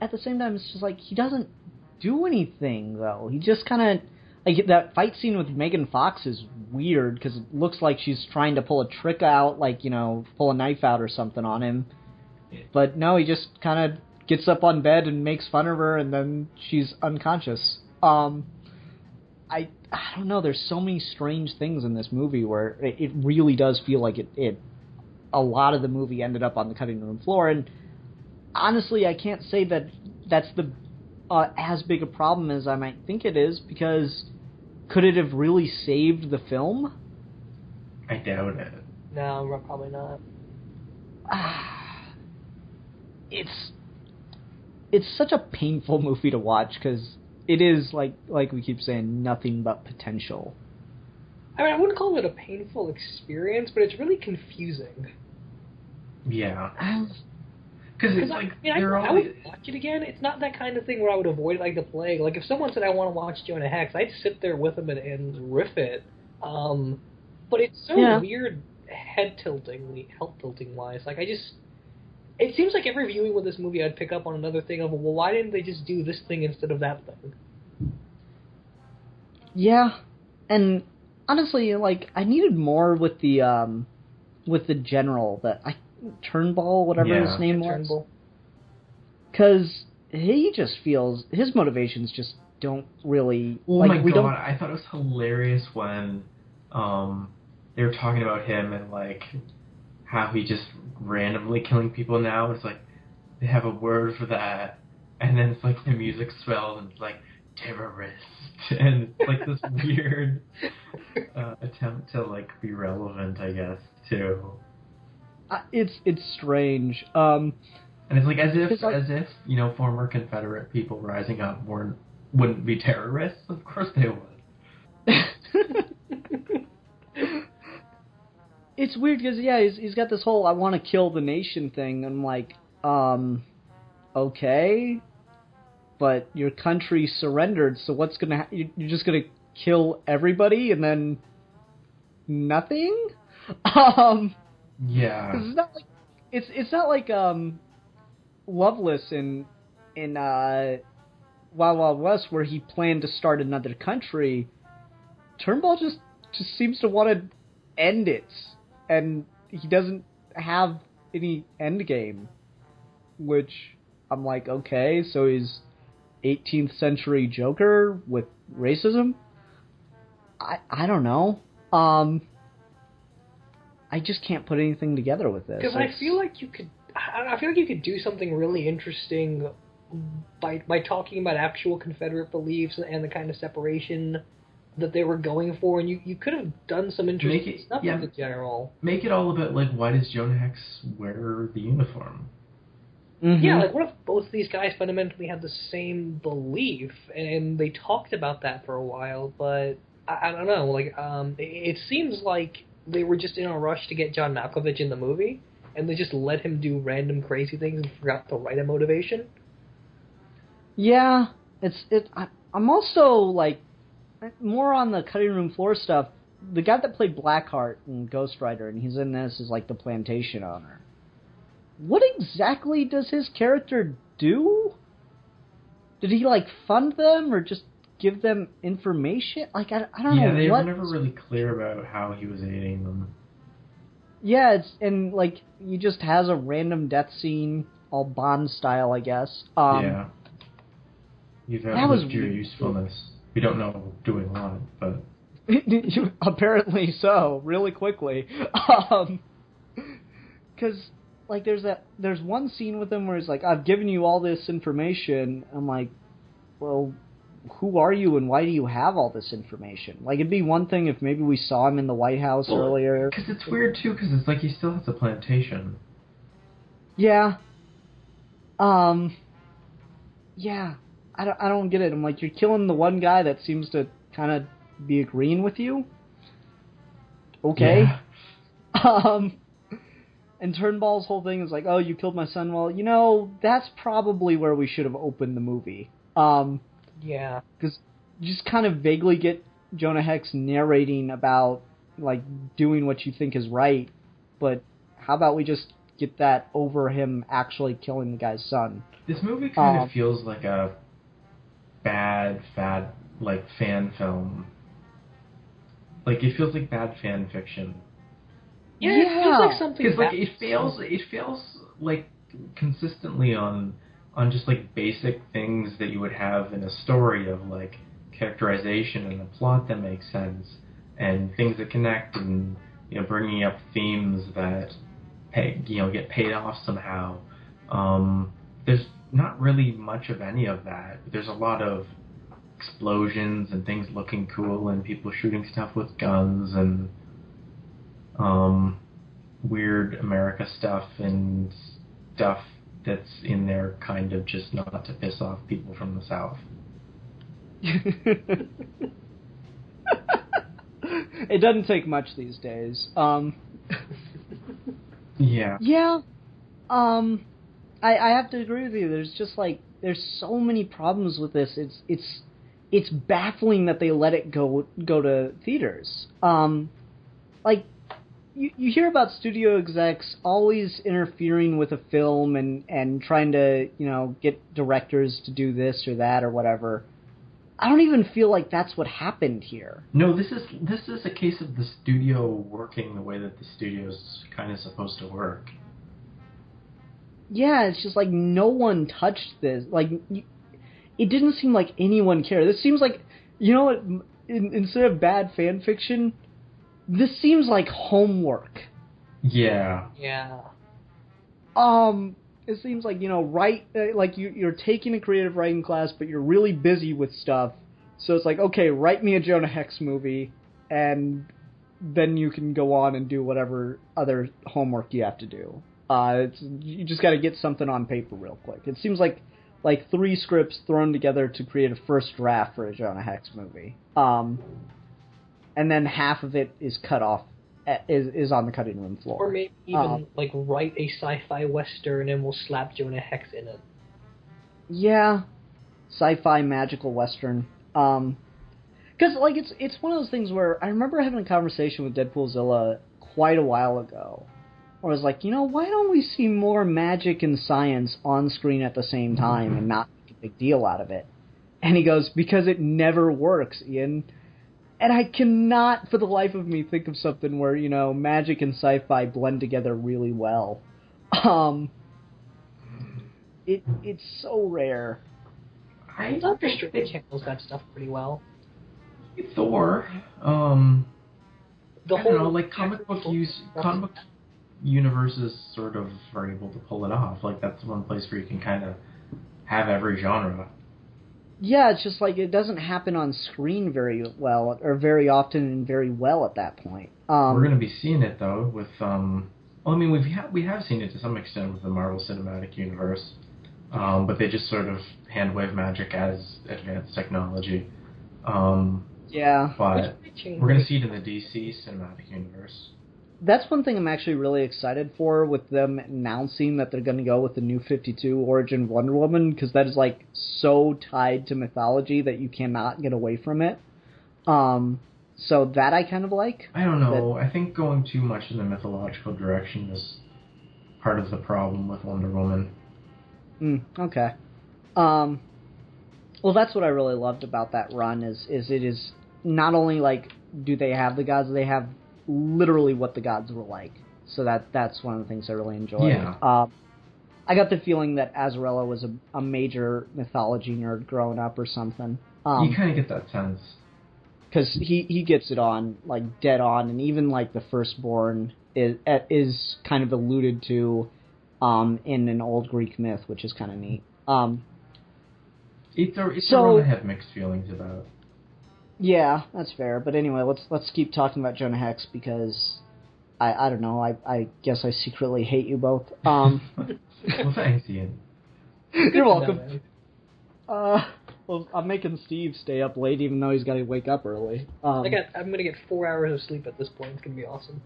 at the same time, it's just like he doesn't do anything though. He just kind of like that fight scene with Megan Fox is weird because it looks like she's trying to pull a trick out, like pull a knife out or something on him. But no, he just kind of gets up on bed and makes fun of her, and then she's unconscious. I don't know. There's so many strange things in this movie where it really does feel like it. A lot of the movie ended up on the cutting room floor, and honestly, I can't say that that's the as big a problem as I might think it is, because could it have really saved the film? I doubt it. No, probably not. It's such a painful movie to watch because it is like we keep saying, nothing but potential. I mean, I wouldn't call it a painful experience, but it's really confusing. Yeah. Because it's like I would watch it again. It's not that kind of thing where I would avoid it like the plague. Like if someone said I want to watch Jonah Hex, I'd sit there with them and riff it. But it's so weird, head tilting wise. Like it seems like every viewing with this movie, I'd pick up on another thing of, well, why didn't they just do this thing instead of that thing? Yeah, and honestly, like I needed more with the general Turnbull, whatever his name was. Because he just feels his motivations just don't really. Oh like, my god! I thought it was hilarious when they were talking about him and like how he just randomly killing people now. It's like they have a word for that, and then it's like the music swells and it's like terrorist, and it's like this weird attempt to like be relevant, I guess, too. It's strange. And it's like as if you know, former Confederate people rising up wouldn't be terrorists. Of course they would. It's weird because he's got this whole "I want to kill the nation" thing. And I'm like, okay, but your country surrendered, so what's gonna you're just gonna kill everybody and then nothing? Yeah. It's not like Loveless in Wild Wild West, where he planned to start another country. Turnbull just seems to want to end it, and he doesn't have any end game. Which I'm like, okay, so he's 18th century Joker with racism? I don't know. I just can't put anything together with this. Because I feel like you could do something really interesting by talking about actual Confederate beliefs and the kind of separation that they were going for, and you could have done some interesting stuff with the general. Make it all about, like, why does Jonah Hex wear the uniform? Mm-hmm. Yeah, like, what if both of these guys fundamentally had the same belief, and they talked about that for a while, but I don't know, like, it seems like they were just in a rush to get John Malkovich in the movie, and they just let him do random crazy things and forgot to write a motivation. Yeah, I'm also, like, more on the cutting room floor stuff. The guy that played Blackheart in Ghost Rider, and he's in this as, like, the plantation owner. What exactly does his character do? Did he, like, fund them, or just give them information? Like, I don't know. Yeah, they were never really clear about how he was aiding them. Yeah, and, like, he just has a random death scene, all Bond style, I guess. Yeah. You've outlived your usefulness. We don't know doing what, but... Apparently so, really quickly. Because, like, there's one scene with him where he's like, I've given you all this information. I'm like, well, who are you and why do you have all this information? Like, it'd be one thing if maybe we saw him in the White House earlier. Because it's weird, too, because it's like he still has a plantation. Yeah. Yeah. I don't get it. I'm like, you're killing the one guy that seems to kind of be agreeing with you? Okay. Yeah. And Turnbull's whole thing is like, oh, you killed my son. Well, you know, that's probably where we should have opened the movie. Yeah. Because you just kind of vaguely get Jonah Hex narrating about, like, doing what you think is right, but how about we just get that over him actually killing the guy's son? This movie kind of feels like a bad, like, fan film. Like, it feels like bad fan fiction. Yeah, it feels like something. Because, like, it fails like consistently on just like basic things that you would have in a story of like characterization and a plot that makes sense and things that connect and, you know, bringing up themes that get paid off somehow. There's not really much of any of that. There's a lot of explosions and things looking cool and people shooting stuff with guns and weird America stuff and stuff that's in there kind of just not to piss off people from the South. It doesn't take much these days. Yeah. Yeah. I have to agree with you. There's just like there's so many problems with this. It's baffling that they let it go to theaters. Like you hear about studio execs always interfering with a film and trying to, you know, get directors to do this or that or whatever. I don't even feel like that's what happened here. No, this is a case of the studio working the way that the studio's kind of supposed to work. Yeah, it's just like no one touched this. Like, it didn't seem like anyone cared. This seems like, you know what, instead of bad fan fiction, this seems like homework. Yeah. Yeah. It seems like, like you're taking a creative writing class, but you're really busy with stuff. So it's like, okay, write me a Jonah Hex movie, and then you can go on and do whatever other homework you have to do. You just got to get something on paper real quick. It seems like 3 scripts thrown together to create a first draft for a Jonah Hex movie. And then half of it is cut off, is on the cutting room floor. Or maybe even, write a sci-fi western and we'll slap Jonah Hex in it. Yeah. Sci-fi magical western. Because, it's one of those things where I remember having a conversation with Deadpoolzilla quite a while ago, where I was like, why don't we see more magic and science on screen at the same time and not make a big deal out of it? And he goes, because it never works, Ian. And I cannot, for the life of me, think of something where, magic and sci-fi blend together really well. It's so rare. Doctor Strange handles that stuff pretty well. Thor, comic book universes sort of are able to pull it off. Like, that's one place where you can kind of have every genre. Yeah, it's just like it doesn't happen on screen very well, or very often and very well at that point. We're going to be seeing it, though, with, we have seen it to some extent with the Marvel Cinematic Universe, but they just sort of hand-wave magic as advanced technology. Yeah. But we're going to see it in the DC Cinematic Universe. That's one thing I'm actually really excited for, with them announcing that they're going to go with the New 52 origin Wonder Woman, because that is, so tied to mythology that you cannot get away from it. So that I kind of like. I don't know. I think going too much in the mythological direction is part of the problem with Wonder Woman. Okay. Well, that's what I really loved about that run, is it is not only, do they have the gods, they have literally what the gods were like. So that's one of the things I really enjoyed. Yeah. I got the feeling that Azarella was a major mythology nerd growing up or something. You kind of get that sense. Because he gets it on, dead on, and even, the Firstborn is kind of alluded to in an old Greek myth, which is kind of neat. It's a run I have mixed feelings about. Yeah, that's fair. But anyway, let's keep talking about Jonah Hex, because I don't know. I guess I secretly hate you both. Well, thanks, Ian. You're welcome. Well, I'm making Steve stay up late, even though he's got to wake up early. I'm gonna get 4 hours of sleep at this point. It's gonna be awesome.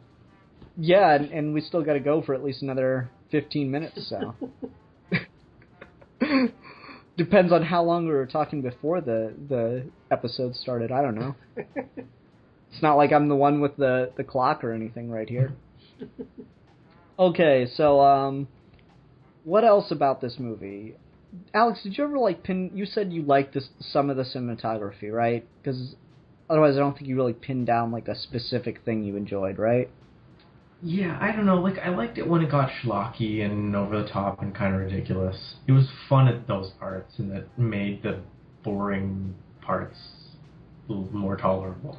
Yeah, and we still got to go for at least another 15 minutes. So depends on how long we were talking before the episode started. I don't know. It's not like I'm the one with the clock or anything right here. Okay, so what else about this movie? Alex, did you ever you said you liked some of the cinematography, right? Because otherwise I don't think you really pinned down a specific thing you enjoyed, right? Yeah, I don't know. I liked it when it got schlocky and over the top and kind of ridiculous. It was fun at those parts, and it made the boring parts a little more tolerable.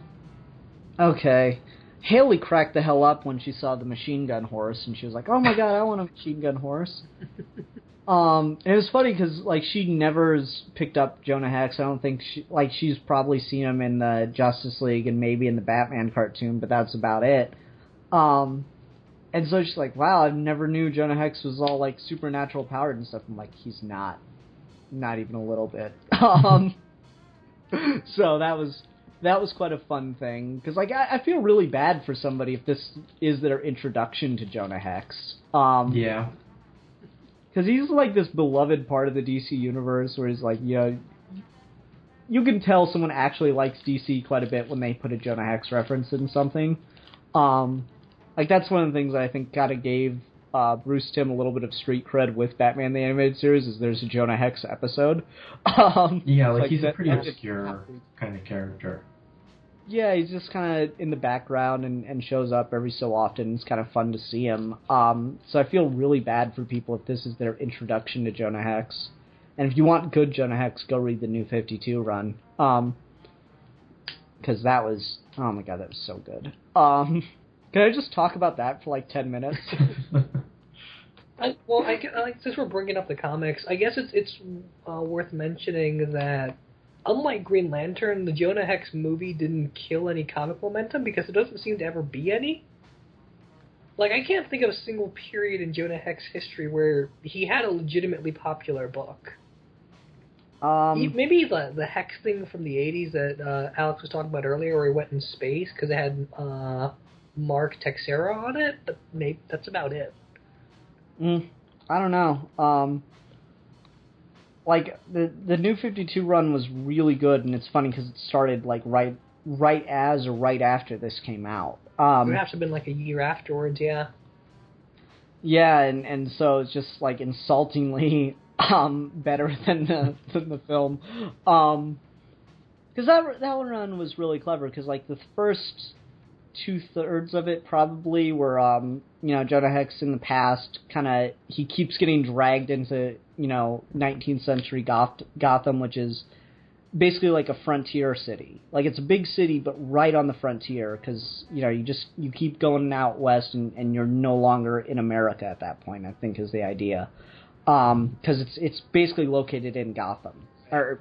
Okay. Haley cracked the hell up when she saw the machine gun horse, and she was like, "Oh my god, I want a machine gun horse." And it was funny because she never picked up Jonah Hex. I don't think she's probably seen him in the Justice League and maybe in the Batman cartoon, but that's about it. And so she's like, "Wow, I never knew Jonah Hex was all supernatural powered and stuff." I'm like, "He's not even a little bit." So that was quite a fun thing, because I feel really bad for somebody if this is their introduction to Jonah Hex. Yeah. Because he's this beloved part of the DC universe, where he's you can tell someone actually likes DC quite a bit when they put a Jonah Hex reference in something. That's one of the things that I think kind of gave Bruce Timm a little bit of street cred with Batman the Animated Series, is there's a Jonah Hex episode. Yeah, he's a pretty obscure kind of character. Yeah, he's just kind of in the background and shows up every so often. It's kind of fun to see him. So I feel really bad for people if this is their introduction to Jonah Hex. And if you want good Jonah Hex, go read the New 52 run. Because that was... Oh my god, that was so good. Can I just talk about that for like 10 minutes? Since we're bringing up the comics, I guess it's worth mentioning that unlike Green Lantern, the Jonah Hex movie didn't kill any comic momentum because there doesn't seem to ever be any. Like, I can't think of a single period in Jonah Hex history where he had a legitimately popular book. Maybe the Hex thing from the 80s that Alex was talking about earlier, where he went in space because it had Mark Texeira on it, but maybe that's about it. I don't know. Like the New 52 run was really good, and it's funny because it started like right as or right after this came out. It would have to have been like a year afterwards, yeah. Yeah, and so it's just like insultingly better than the film. Because that run was really clever. Because like the first 2/3 of it probably were Jonah Hex in the past he keeps getting dragged into 19th century Gotham, which is basically like a frontier city. Like it's a big city, but right on the frontier, because you keep going out west, and you're no longer in America at that point, I think is the idea. Because it's basically located in Gotham, or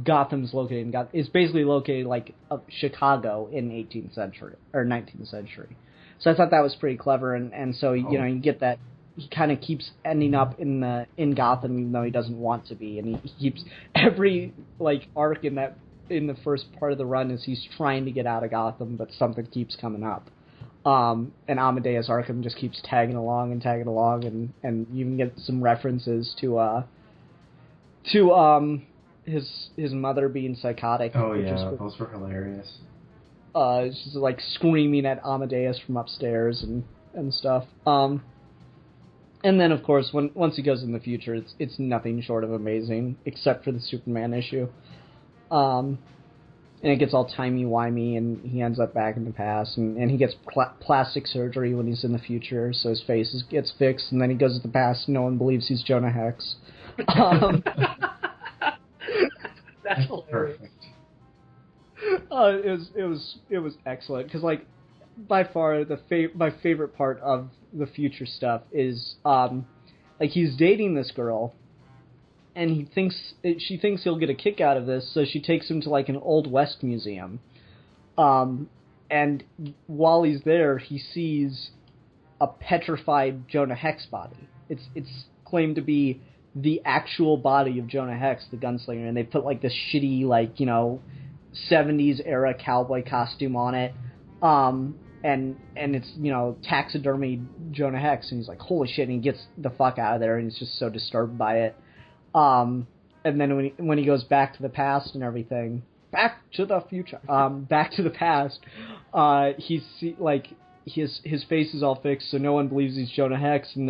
Gotham's located in Gotham. It's basically located like Chicago in 18th century or 19th century. So I thought that was pretty clever, and so you get that. He kind of keeps ending up in Gotham even though he doesn't want to be, and he keeps every like arc in the first part of the run is he's trying to get out of Gotham, but something keeps coming up. And Amadeus Arkham just keeps tagging along, and you can get some references to his mother being psychotic. Oh yeah, those were hilarious. She's like screaming at Amadeus from upstairs and stuff. And then, of course, once he goes in the future, it's nothing short of amazing, except for the Superman issue. And it gets all timey-wimey, and he ends up back in the past, and he gets plastic surgery when he's in the future, so his face gets fixed, and then he goes to the past, and no one believes he's Jonah Hex. That's hilarious. Perfect. It was excellent, because, like, by far my favorite part of the future stuff is like he's dating this girl, and she thinks he'll get a kick out of this, so she takes him to like an Old West museum, and while he's there he sees a petrified Jonah Hex body. It's claimed to be the actual body of Jonah Hex, the gunslinger, and they put like this shitty 70s era cowboy costume on it. And it's, taxidermy Jonah Hex, and he's like, holy shit, and he gets the fuck out of there, and he's just so disturbed by it. And then when he goes back to the past and everything, back to the future, back to the past, his face is all fixed, so no one believes he's Jonah Hex, and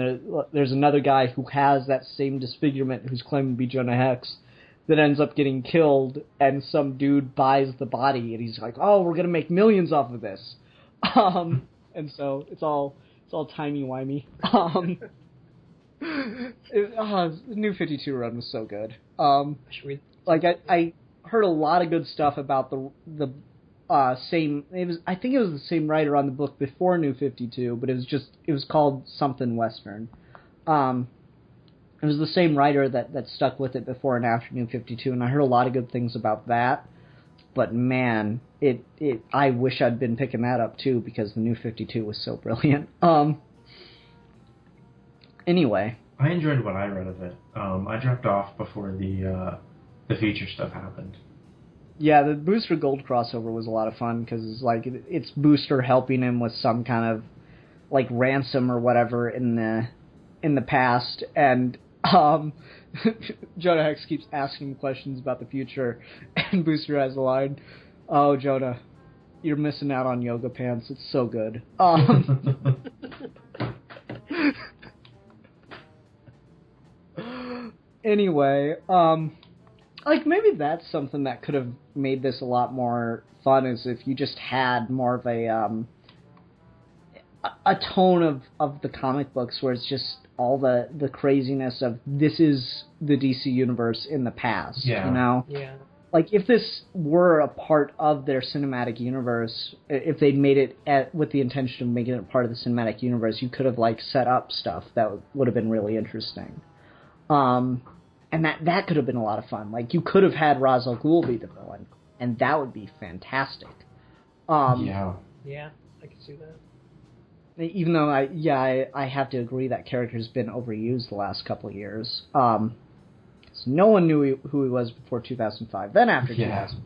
there's another guy who has that same disfigurement who's claiming to be Jonah Hex that ends up getting killed, and some dude buys the body, and he's like, oh, we're gonna make millions off of this. And so it's all timey-wimey. The New 52 run was so good. I heard a lot of good stuff about the same. I think it was the same writer on the book before New 52, but it was called something Western. It was the same writer that stuck with it before and after New 52, and I heard a lot of good things about that. But man, I wish I'd been picking that up too, because the New 52 was so brilliant. Anyway, I enjoyed what I read of it. I dropped off before the feature stuff happened. Yeah, the Booster Gold crossover was a lot of fun, because it's Booster helping him with some kind of like ransom or whatever in the past, and Jonah Hex keeps asking questions about the future, and Booster has a line, oh, Jonah, you're missing out on yoga pants. It's so good. Anyway, maybe that's something that could have made this a lot more fun, is if you just had more of a tone of the comic books, where it's just all the craziness of this is the DC universe in the past, Yeah. Yeah. like, if this were a part of their cinematic universe, if they'd made it with the intention of making it part of the cinematic universe, you could have, like, set up stuff that would have been really interesting. And that could have been a lot of fun. Like, you could have had Ra's al Ghul be the villain, and that would be fantastic. Yeah, I can see that. Even though I have to agree that character's been overused the last couple of years. So no one knew who he was before 2005. Then after 2000.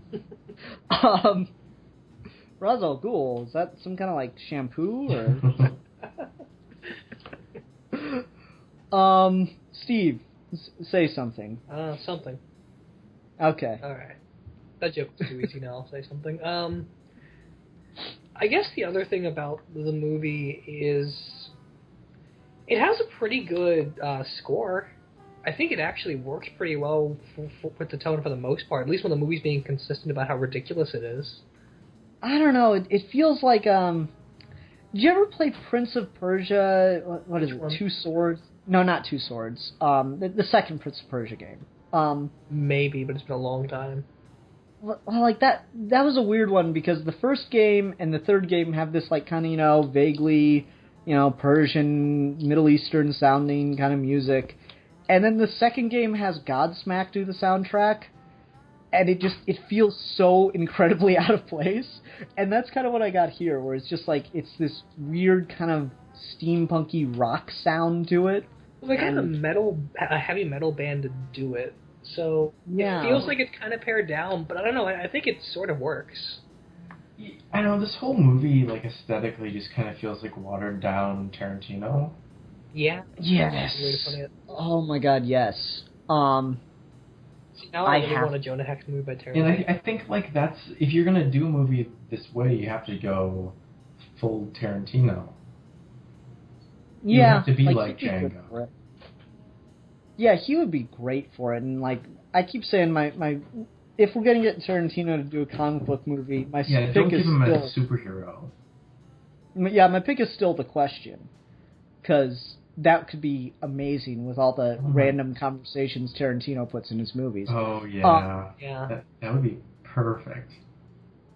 Ra's al Ghul, is that some kind of like shampoo or? Steve, say something. Something. Okay. All right. That joke was too easy. Now I'll say something. I guess the other thing about the movie is it has a pretty good score. I think it actually works pretty well with the tone for the most part, at least when the movie's being consistent about how ridiculous it is. I don't know. It feels like, did you ever play Prince of Persia? What is it? Two Swords? No, not Two Swords. The second Prince of Persia game. Maybe, but it's been a long time. Well, like that was a weird one because the first game and the third game have this like kind of, vaguely, Persian, Middle Eastern sounding kind of music. And then the second game has Godsmack do the soundtrack, and it feels so incredibly out of place. And that's kind of what I got here, where it's just like, it's this weird kind of steampunky rock sound to it. Well, they got a heavy metal band to do it, so yeah. It feels like it's kind of pared down, but I don't know, I think it sort of works. I know, this whole movie, like, aesthetically just kind of feels like watered down Tarantino. Yeah. Yes. Oh my god, yes. See, now I really want a Jonah Hex movie by Tarantino. And I think, like, that's... If you're gonna do a movie this way, you have to go full Tarantino. You have to be like Django. Yeah, he would be great for it. And, like, I keep saying if we're gonna get Tarantino to do a comic book movie, my pick don't give is him still... as a superhero. Yeah, my pick is still The Question. Because that could be amazing with all the random conversations Tarantino puts in his movies. Oh, yeah. Yeah. That would be perfect.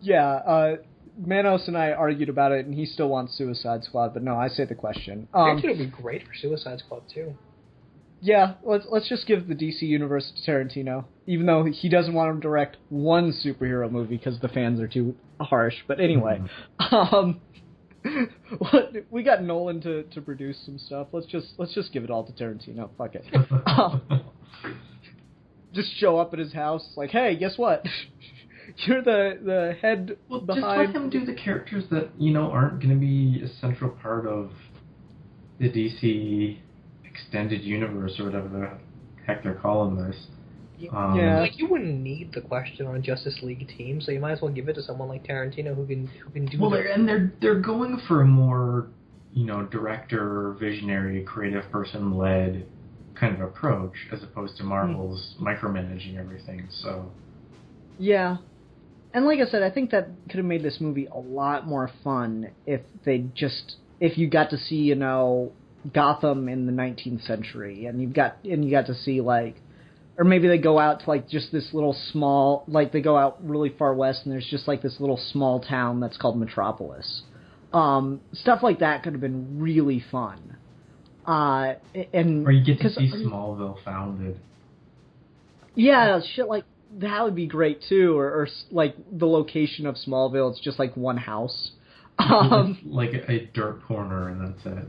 Yeah, Manos and I argued about it, and he still wants Suicide Squad, but no, I say The Question. Actually, it would be great for Suicide Squad, too. Yeah, let's just give the DC Universe to Tarantino, even though he doesn't want to direct one superhero movie because the fans are too harsh. But anyway, we got Nolan to produce some stuff. Let's just give it all to Tarantino. Fuck it. Just show up at his house like, hey, guess what? You're the head behind. Just let him do the characters that aren't going to be a central part of the DC extended universe or whatever the heck they're calling this. Yeah. Like, you wouldn't need The Question on a Justice League team, so you might as well give it to someone like Tarantino who can do. Well, they're going for a more director, visionary, creative person led kind of approach as opposed to Marvel's micromanaging everything. So yeah. And like I said, I think that could have made this movie a lot more fun if you got to see, Gotham in the 19th century, and you got to see, like, or maybe they go out to, like, just this little small, like, they go out really far west and there's just, like, this little small town that's called Metropolis. Stuff like that could have been really fun. Or you get to see Smallville founded. Yeah, shit like that would be great too, or like the location of Smallville, it's just like one house. Like a dirt corner and that's it.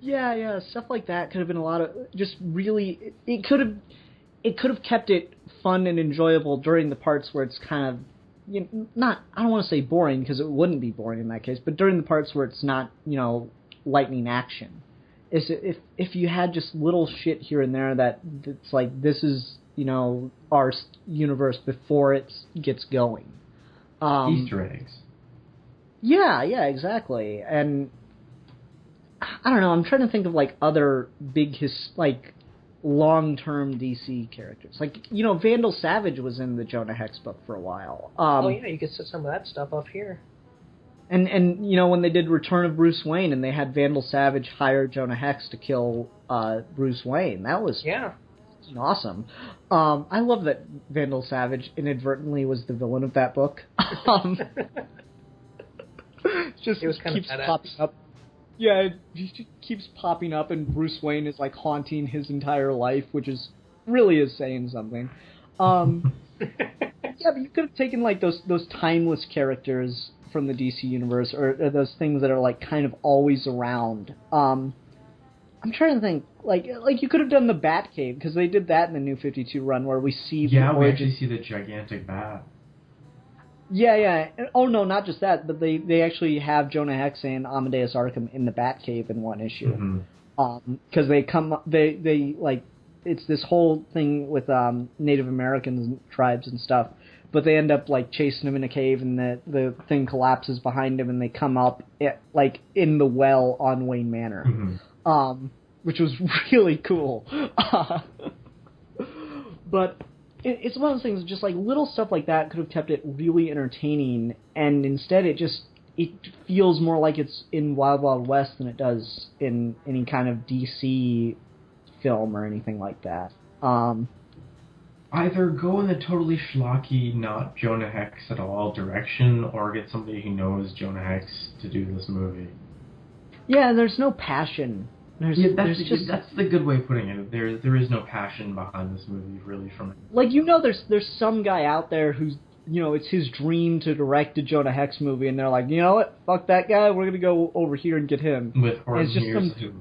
Yeah, stuff like that could have been a lot of just really. It could have kept it fun and enjoyable during the parts where it's kind of, not. I don't want to say boring because it wouldn't be boring in that case, but during the parts where it's not, lightning action. If you had just little shit here and there that's like, this is our universe before it gets going. Easter eggs. Yeah, exactly, and. I don't know, I'm trying to think of, like, other big, long-term DC characters. Like, Vandal Savage was in the Jonah Hex book for a while. You could set some of that stuff up here. And when they did Return of Bruce Wayne and they had Vandal Savage hire Jonah Hex to kill Bruce Wayne, that was fucking awesome. I love that Vandal Savage inadvertently was the villain of that book. Just it was kind keeps of popping up. Yeah, it just keeps popping up, and Bruce Wayne is like haunting his entire life, which is really is saying something. Yeah, but you could have taken like those timeless characters from the DC universe, or those things that are like kind of always around. I'm trying to think, like you could have done the Batcave, because they did that in the New 52 run, where we see we actually see the gigantic bat. Yeah. Oh no, not just that, but they actually have Jonah Hex and Amadeus Arkham in the Batcave in one issue. Because they like, it's this whole thing with Native Americans and tribes and stuff, but they end up like chasing him in a cave, and the thing collapses behind him, and they come up like in the well on Wayne Manor, which was really cool. But it's one of those things, just like little stuff like that could have kept it really entertaining, and instead it feels more like it's in Wild Wild West than it does in any kind of DC film or anything like that. Either go in the totally schlocky, not Jonah Hex at all direction, or get somebody who knows Jonah Hex to do this movie. Yeah, and there's no passion. That's the good way of putting it. There is no passion behind this movie, really, from it. Like, there's some guy out there who's, it's his dream to direct a Jonah Hex movie, and they're like, you know what, fuck that guy, we're gonna go over here and get him. With horse ears, too.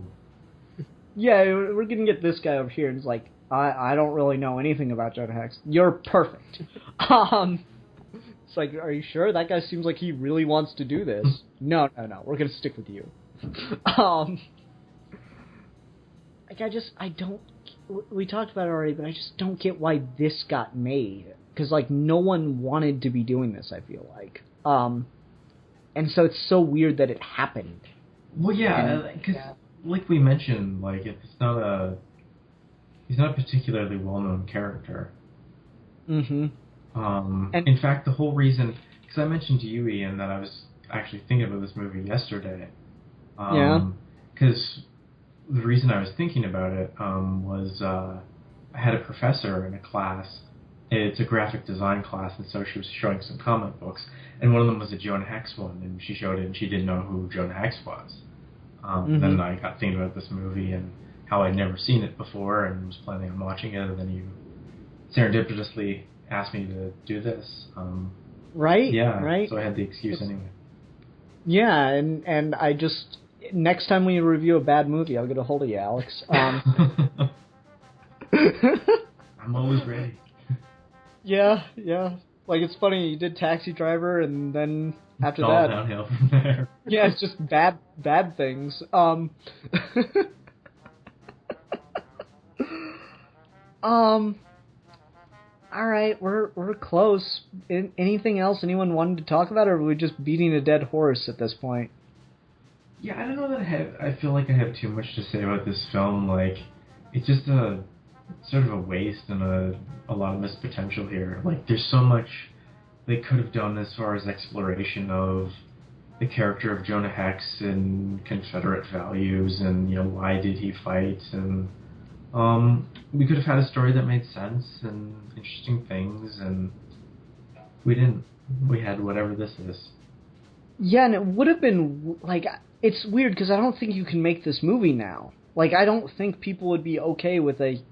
Yeah, we're gonna get this guy over here, and it's like, I don't really know anything about Jonah Hex. You're perfect. It's like, are you sure? That guy seems like he really wants to do this. No, we're gonna stick with you. Like, I don't, we talked about it already, but I just don't get why this got made. Because, like, no one wanted to be doing this, I feel like. And so it's so weird that it happened. Well, yeah, because, like we mentioned, like, he's not a particularly well-known character. Mm-hmm. In fact, the whole reason, because I mentioned to you, Ian, that I was actually thinking about this movie yesterday. Because the reason I was thinking about it was I had a professor in a class. It's a graphic design class, and so she was showing some comic books, and one of them was a Jonah Hex one, and she showed it, and she didn't know who Jonah Hex was. Then I got thinking about this movie and how I'd never seen it before and was planning on watching it, and then you serendipitously asked me to do this. Right? Yeah, right. So I had the excuse anyway. Yeah, and I just... Next time we review a bad movie, I'll get a hold of you, Alex. I'm always ready. Yeah. Like, it's funny, you did Taxi Driver, and then after it's all downhill from there. Yeah, it's just bad things. Alright, we're close. Anything else anyone wanted to talk about, or are we just beating a dead horse at this point? Yeah, I don't know that I feel like I have too much to say about this film. Like, it's just a sort of a waste and a lot of missed potential here. Like, there's so much they could have done as far as exploration of the character of Jonah Hex and Confederate values, and, why did he fight, and we could have had a story that made sense and interesting things, and we didn't. We had whatever this is. Yeah, and it would have been, like, it's weird because I don't think you can make this movie now. Like, I don't think people would be okay with a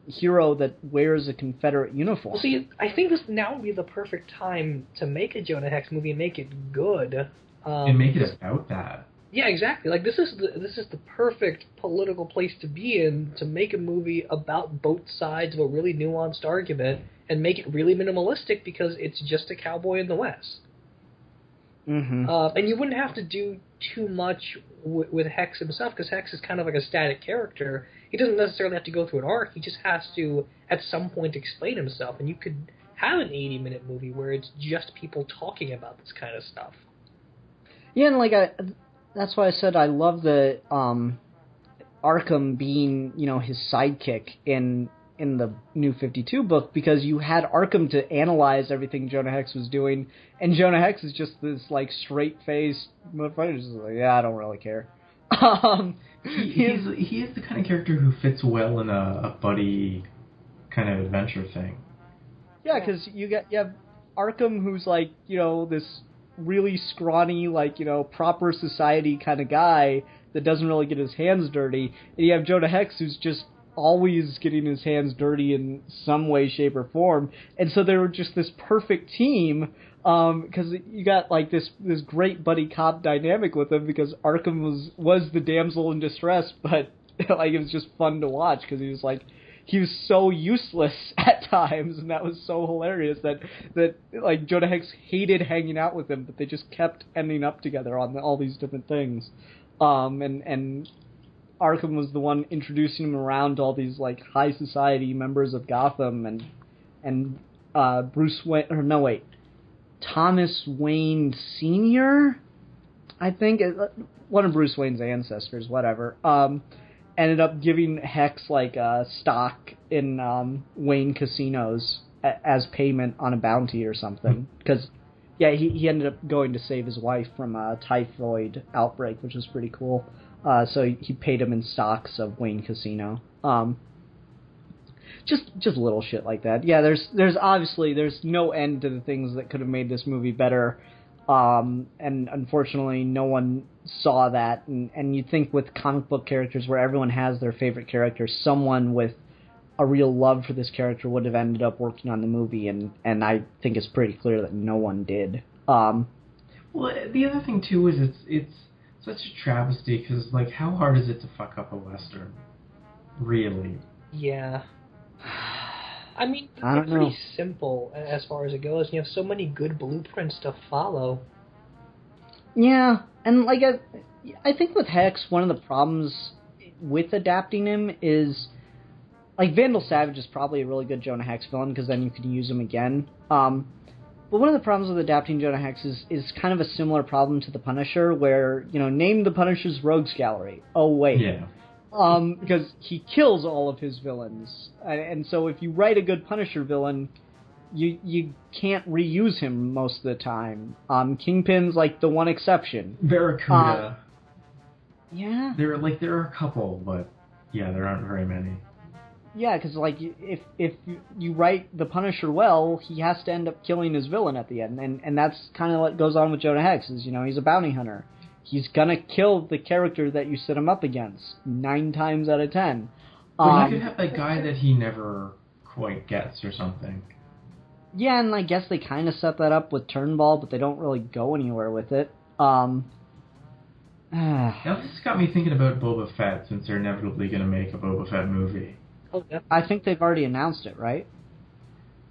hero that wears a Confederate uniform. Well, see, I think this now would be the perfect time to make a Jonah Hex movie and make it good. And make it about that. Yeah, exactly. Like, this is the perfect political place to be in, to make a movie about both sides of a really nuanced argument and make it really minimalistic because it's just a cowboy in the West. Mm-hmm. And you wouldn't have to do too much with Hex himself, because Hex is kind of like a static character. He doesn't necessarily have to go through an arc. He just has to, at some point, explain himself. And you could have an 80-minute movie where it's just people talking about this kind of stuff. Yeah, and, like, that's why I said I love the Arkham being, his sidekick in the New 52 book, because you had Arkham to analyze everything Jonah Hex was doing, and Jonah Hex is just this, like, straight-faced motherfucker, just like, yeah, I don't really care. He is the kind of character who fits well in a buddy kind of adventure thing. Yeah, because you have Arkham, who's like, this really scrawny, like, proper society kind of guy that doesn't really get his hands dirty, and you have Jonah Hex, who's just always getting his hands dirty in some way, shape, or form, and so they were just this perfect team, because you got, like, this great buddy cop dynamic with him, because Arkham was the damsel in distress, but, like, it was just fun to watch, because he was so useless at times, and that was so hilarious that like Jonah Hex hated hanging out with him, but they just kept ending up together on all these different things. And Arkham was the one introducing him around to all these like high society members of Gotham, and Bruce Wayne, or no wait, Thomas Wayne Sr., I think, one of Bruce Wayne's ancestors, whatever. Ended up giving Hex like stock in Wayne casinos as payment on a bounty or something. Because, yeah, he ended up going to save his wife from a typhoid outbreak, which was pretty cool. So he paid him in stocks of Wayne Casino. Just little shit like that. Yeah, there's obviously no end to the things that could have made this movie better. And unfortunately, no one saw that. And you'd think with comic book characters where everyone has their favorite character, someone with a real love for this character would have ended up working on the movie. And I think it's pretty clear that no one did. Well, the other thing, too, is it's such a travesty, because, like, how hard is it to fuck up a Western? Really? Yeah. I mean, they're pretty simple as far as it goes. You have so many good blueprints to follow. Yeah, and like I think with Hex, one of the problems with adapting him is, like, Vandal Savage is probably a really good Jonah Hex villain, because then you can use him again. But one of the problems with adapting Jonah Hex is kind of a similar problem to the Punisher, where, name the Punisher's rogues gallery. Oh, wait. Yeah. Because he kills all of his villains. And so if you write a good Punisher villain, you can't reuse him most of the time. Kingpin's like the one exception. Barracuda. Yeah. There are a couple, but yeah, there aren't very many. Yeah, because like if you write the Punisher well, he has to end up killing his villain at the end, and that's kind of what goes on with Jonah Hex. Is he's a bounty hunter. He's gonna kill the character that you set him up against 9 times out of 10. But you could have that guy that he never quite gets or something. Yeah, and I guess they kind of set that up with Turnbull, but they don't really go anywhere with it. Now this got me thinking about Boba Fett, since they're inevitably going to make a Boba Fett movie. Oh, yeah. I think they've already announced it, right?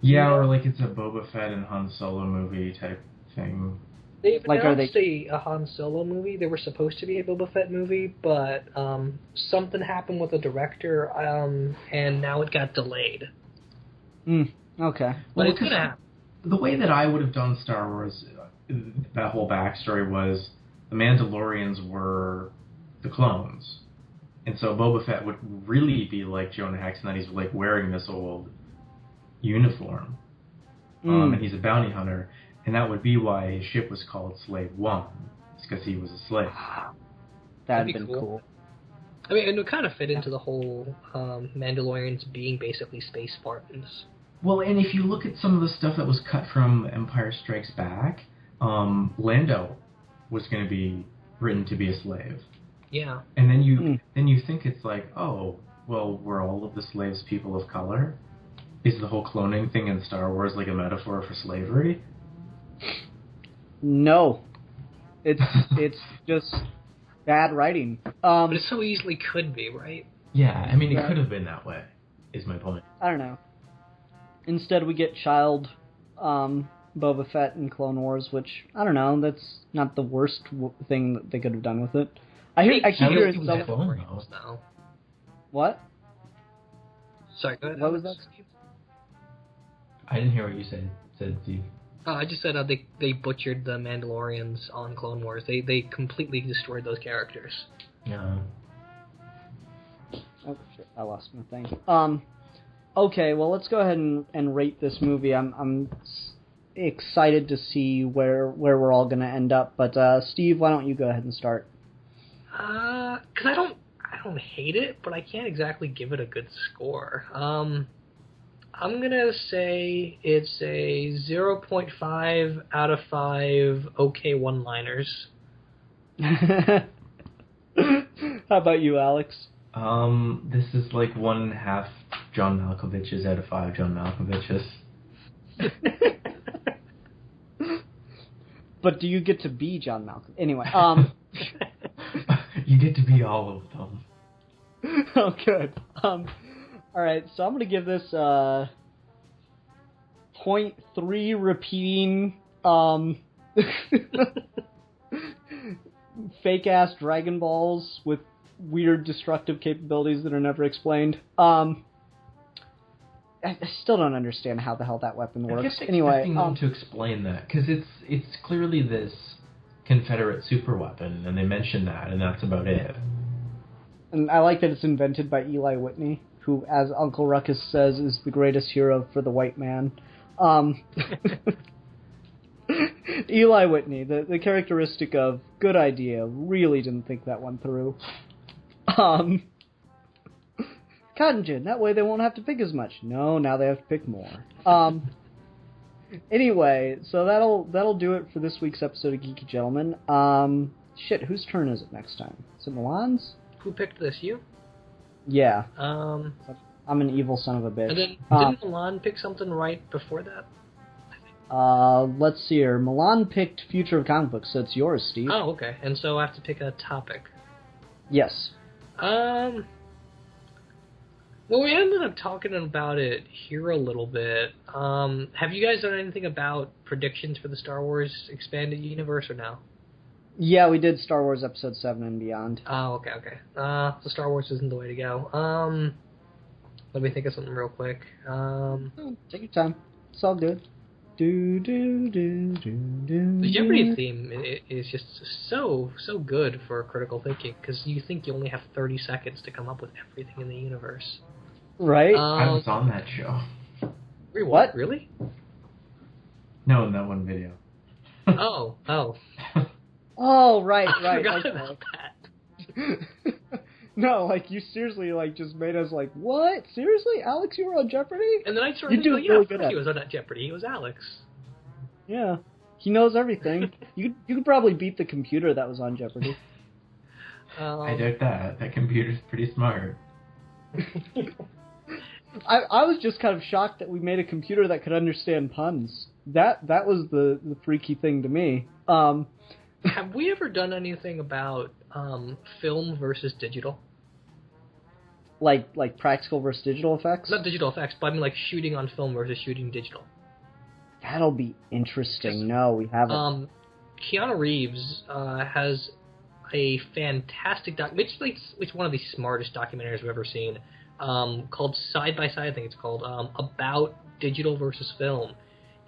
Yeah, or like it's a Boba Fett and Han Solo movie type thing. They've announced a Han Solo movie. There was supposed to be a Boba Fett movie, but something happened with the director, and now it got delayed. Okay. But it's going to happen. The way that I would have done Star Wars, that whole backstory was the Mandalorians were the clones. And so Boba Fett would really be like Jonah Hex, and that he's like wearing this old uniform. And he's a bounty hunter. And that would be why his ship was called Slave One. It's because he was a slave. That'd been cool. I mean, and it would kind of fit into the whole Mandalorians being basically space Spartans. Well, and if you look at some of the stuff that was cut from Empire Strikes Back, Lando was going to be written to be a slave. Yeah. And then you think it's like, oh, well, were all of the slaves people of color? Is the whole cloning thing in Star Wars like a metaphor for slavery? No. It's just bad writing. But it so easily could be, right? Yeah, I mean, it could have been that way, is my point. I don't know. Instead, we get child Boba Fett in Clone Wars, which, I don't know, that's not the worst thing that they could have done with it. I keep hearing some... What? Sorry, go ahead. What was that, Steve? I didn't hear what you said, Steve. I just said they butchered the Mandalorians on Clone Wars. They completely destroyed those characters. Yeah. Oh, shit, I lost my thing. Okay, well, let's go ahead and rate this movie. I'm excited to see where we're all going to end up. But, Steve, why don't you go ahead and start? Because I don't hate it, but I can't exactly give it a good score. I'm gonna say it's a 0.5 out of 5 okay one-liners. How about you, Alex? This is like 1.5 John Malkoviches out of 5 John Malkoviches. But do you get to be John Malkovich? Anyway, You get to be all of them. Oh, good. Alright, so I'm gonna give this, 0.3 repeating, fake-ass Dragon Balls with weird destructive capabilities that are never explained. I still don't understand how the hell that weapon works. I kept Anyway, expecting them to explain that, because it's clearly this Confederate superweapon, and they mention that, and that's about it. and I like that it's invented by Eli Whitney, who, as Uncle Ruckus says, is the greatest hero for the white man. Eli Whitney, the characteristic of good idea, really didn't think that one through. Cotton gin, that way they won't have to pick as much. No, now they have to pick more. Anyway, so that'll do it for this week's episode of Geeky Gentlemen. Shit, whose turn is it next time? Is it Milan's? Who picked this? You? Yeah. Um, I'm an evil son of a bitch. and then didn't Milan pick something right before that? Let's see here. Milan picked Future of Comic Books, so it's yours, Steve. Oh, okay. And so I have to pick a topic. Yes. Well, we ended up talking about it here a little bit. Have you guys done anything about predictions for the Star Wars Expanded Universe or no? Yeah, we did Star Wars Episode 7 and beyond. Oh, okay. So Star Wars isn't the way to go. Let me think of something real quick. Take your time. It's all good. The Jeopardy theme is just so good for critical thinking, because you think you only have 30 seconds to come up with everything in the universe. Right? I was on that show. What? Really? No, in that one video. Oh. Oh, right. I forgot Okay. about that. No, like, you seriously, like, just made us like, what? Seriously? Alex, you were on Jeopardy? And then I started You do to really of good course at he was on that Jeopardy. He was Alex. Yeah. He knows everything. You could probably beat the computer that was on Jeopardy. I doubt that. That computer's pretty smart. I was just kind of shocked that we made a computer that could understand puns. That was the freaky thing to me. Have we ever done anything about film versus digital? Like practical versus digital effects? Not digital effects, but I mean like shooting on film versus shooting digital. That'll be interesting. No, we haven't. Keanu Reeves has a fantastic it's one of the smartest documentaries I've ever seen, called Side by Side, I think it's called, about digital versus film.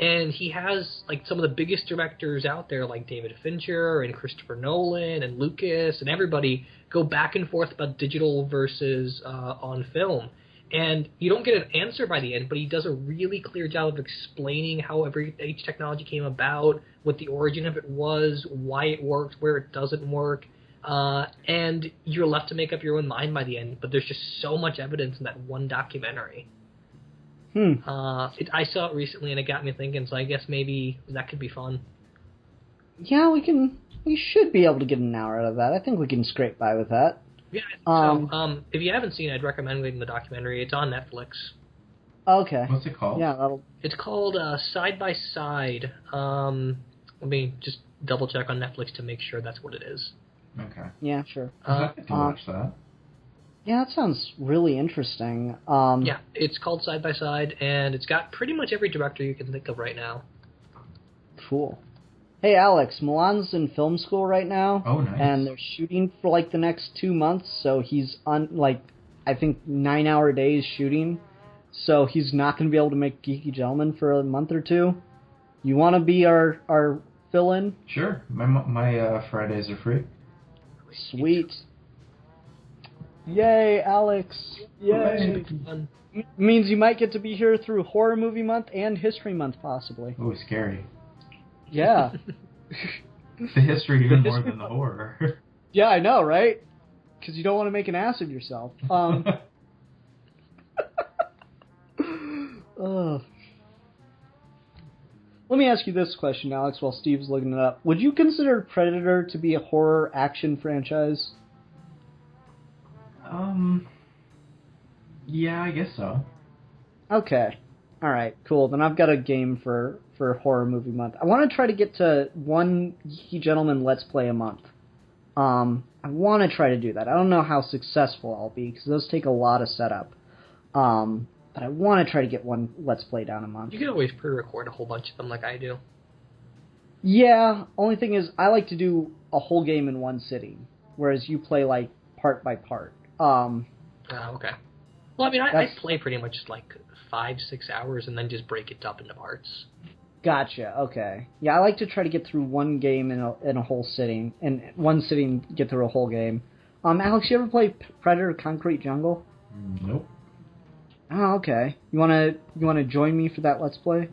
And he has like some of the biggest directors out there, like David Fincher and Christopher Nolan and Lucas and everybody, go back and forth about digital versus on film. And you don't get an answer by the end, but he does a really clear job of explaining how each technology came about, what the origin of it was, why it works, where it doesn't work. And you're left to make up your own mind by the end, but there's just so much evidence in that one documentary. I saw it recently and it got me thinking, so I guess maybe that could be fun. Yeah, we should be able to get an hour out of that. I think we can scrape by with that. Yeah, I think so. If you haven't seen it, I'd recommend reading the documentary. It's on Netflix. Okay. What's it called? Yeah, It's called Side by Side. Let me just double check on Netflix to make sure that's what it is. Okay. Yeah, sure. I get to watch that. Yeah, that sounds really interesting. Yeah, it's called Side by Side, and it's got pretty much every director you can think of right now. Cool. Hey, Alex, Milan's in film school right now. Oh, nice. And they're shooting for, like, the next 2 months, so he's on, like, I think 9-hour days shooting. So he's not going to be able to make Geeky Gentleman for a month or two. You want to be our fill-in? Sure. My Fridays are free. Sweet. Yay, Alex. Yay. Fun. Means you might get to be here through Horror Movie Month and History Month, possibly. Oh, scary. Yeah. The history even more than the horror. Yeah, I know, right? Because you don't want to make an ass of yourself. Ugh. Let me ask you this question, Alex, while Steve's looking it up. Would you consider Predator to be a horror action franchise? Yeah, I guess so. Okay. Alright, cool. Then I've got a game for Horror Movie Month. I want to try to get to one Geeky Gentleman Let's Play a month. I want to try to do that. I don't know how successful I'll be, because those take a lot of setup. But I want to try to get one Let's Play down a month. You can always pre-record a whole bunch of them like I do. Yeah, only thing is, I like to do a whole game in one sitting, whereas you play, like, part by part. Okay. Well, I mean, I play pretty much like 5-6 hours and then just break it up into parts. Gotcha, okay. Yeah, I like to try to get through one game in a whole sitting, and one sitting get through a whole game. Alex, you ever play Predator Concrete Jungle? Nope. Oh, okay. You wanna join me for that Let's Play?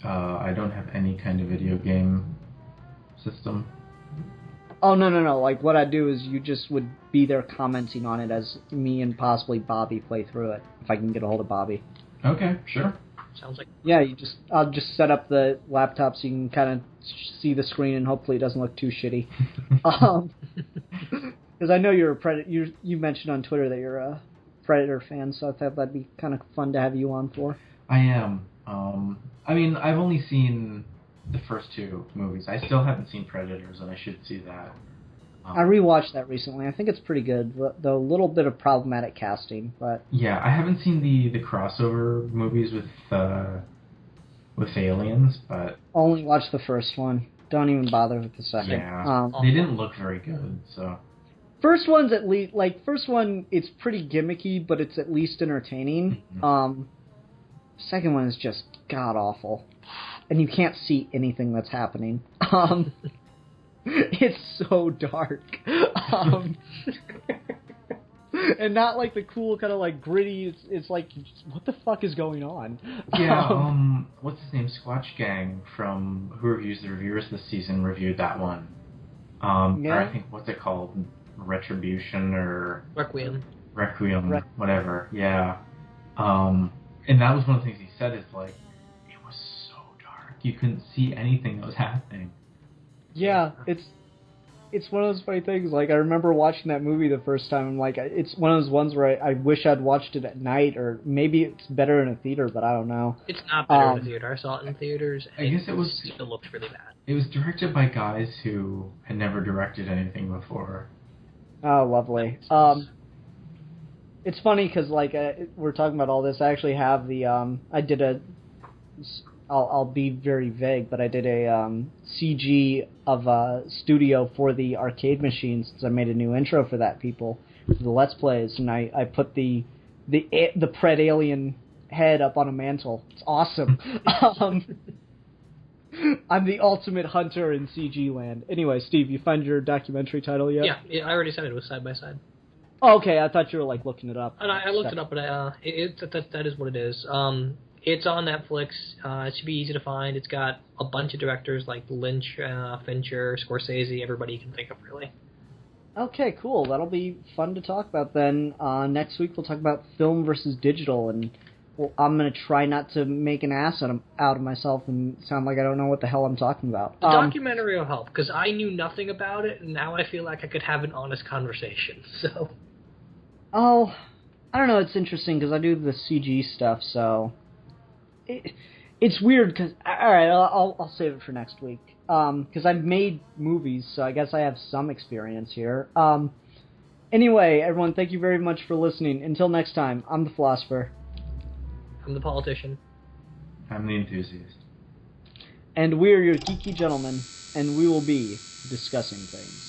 I don't have any kind of video game system. Oh, no. Like, what I'd do is you just would be there commenting on it as me and possibly Bobby play through it, if I can get a hold of Bobby. Okay, sure. Sounds like... Yeah, I'll just set up the laptop so you can kind of see the screen and hopefully it doesn't look too shitty. Because I know you're a Predator. You mentioned on Twitter that you're a Predator fan, so I thought that'd be kind of fun to have you on for. I am. I mean, I've only seen the first two movies. I still haven't seen Predators, and I should see that. I rewatched that recently. I think it's pretty good, though a little bit of problematic casting. But yeah, I haven't seen the crossover movies with aliens, but only watched the first one. Don't even bother with the second. Yeah, they didn't look very good. So first one's at least first one. It's pretty gimmicky, but it's at least entertaining. Mm-hmm. Second one is just god awful, and you can't see anything that's happening. It's so dark. And not like the cool kind of like gritty, it's like, what the fuck is going on? Yeah, what's his name? Squatch Gang from Who Reviews the Reviewers this season reviewed that one. Yeah. Or I think, what's it called? Retribution or... Requiem, whatever, yeah. And that was one of the things he said is like, it was so dark. You couldn't see anything that was happening. Yeah, it's one of those funny things. Like, I remember watching that movie the first time, and like, it's one of those ones where I wish I'd watched it at night, or maybe it's better in a theater, but I don't know. It's not better in a theater. I saw it in theaters. I guess it still looked really bad. It was directed by guys who had never directed anything before. Oh, lovely. It's funny because like we're talking about all this. I actually have the I did a. I'll be very vague, but I did a CG of a studio for the arcade machine since I made a new intro for that for the Let's Plays, and I put the Pred alien head up on a mantle. It's awesome. I'm the ultimate hunter in CG land. Anyway, Steve, you find your documentary title yet? Yeah, I already said it was side by side. Oh, okay, I thought you were like looking it up. And I looked it up, but that is what it is. It's on Netflix. It should be easy to find. It's got a bunch of directors like Lynch, Fincher, Scorsese, everybody you can think of, really. Okay, cool. That'll be fun to talk about then. Next week we'll talk about film versus digital, and I'm going to try not to make an ass out of myself and sound like I don't know what the hell I'm talking about. The documentary will help, because I knew nothing about it, and now I feel like I could have an honest conversation, so... Oh, I don't know, it's interesting, because I do the CG stuff, so... It's weird, because... Alright, I'll save it for next week. Because I've made movies, so I guess I have some experience here. Anyway, everyone, thank you very much for listening. Until next time, I'm the Philosopher. I'm the Politician. I'm the Enthusiast. And we're your geeky gentlemen, and we will be discussing things.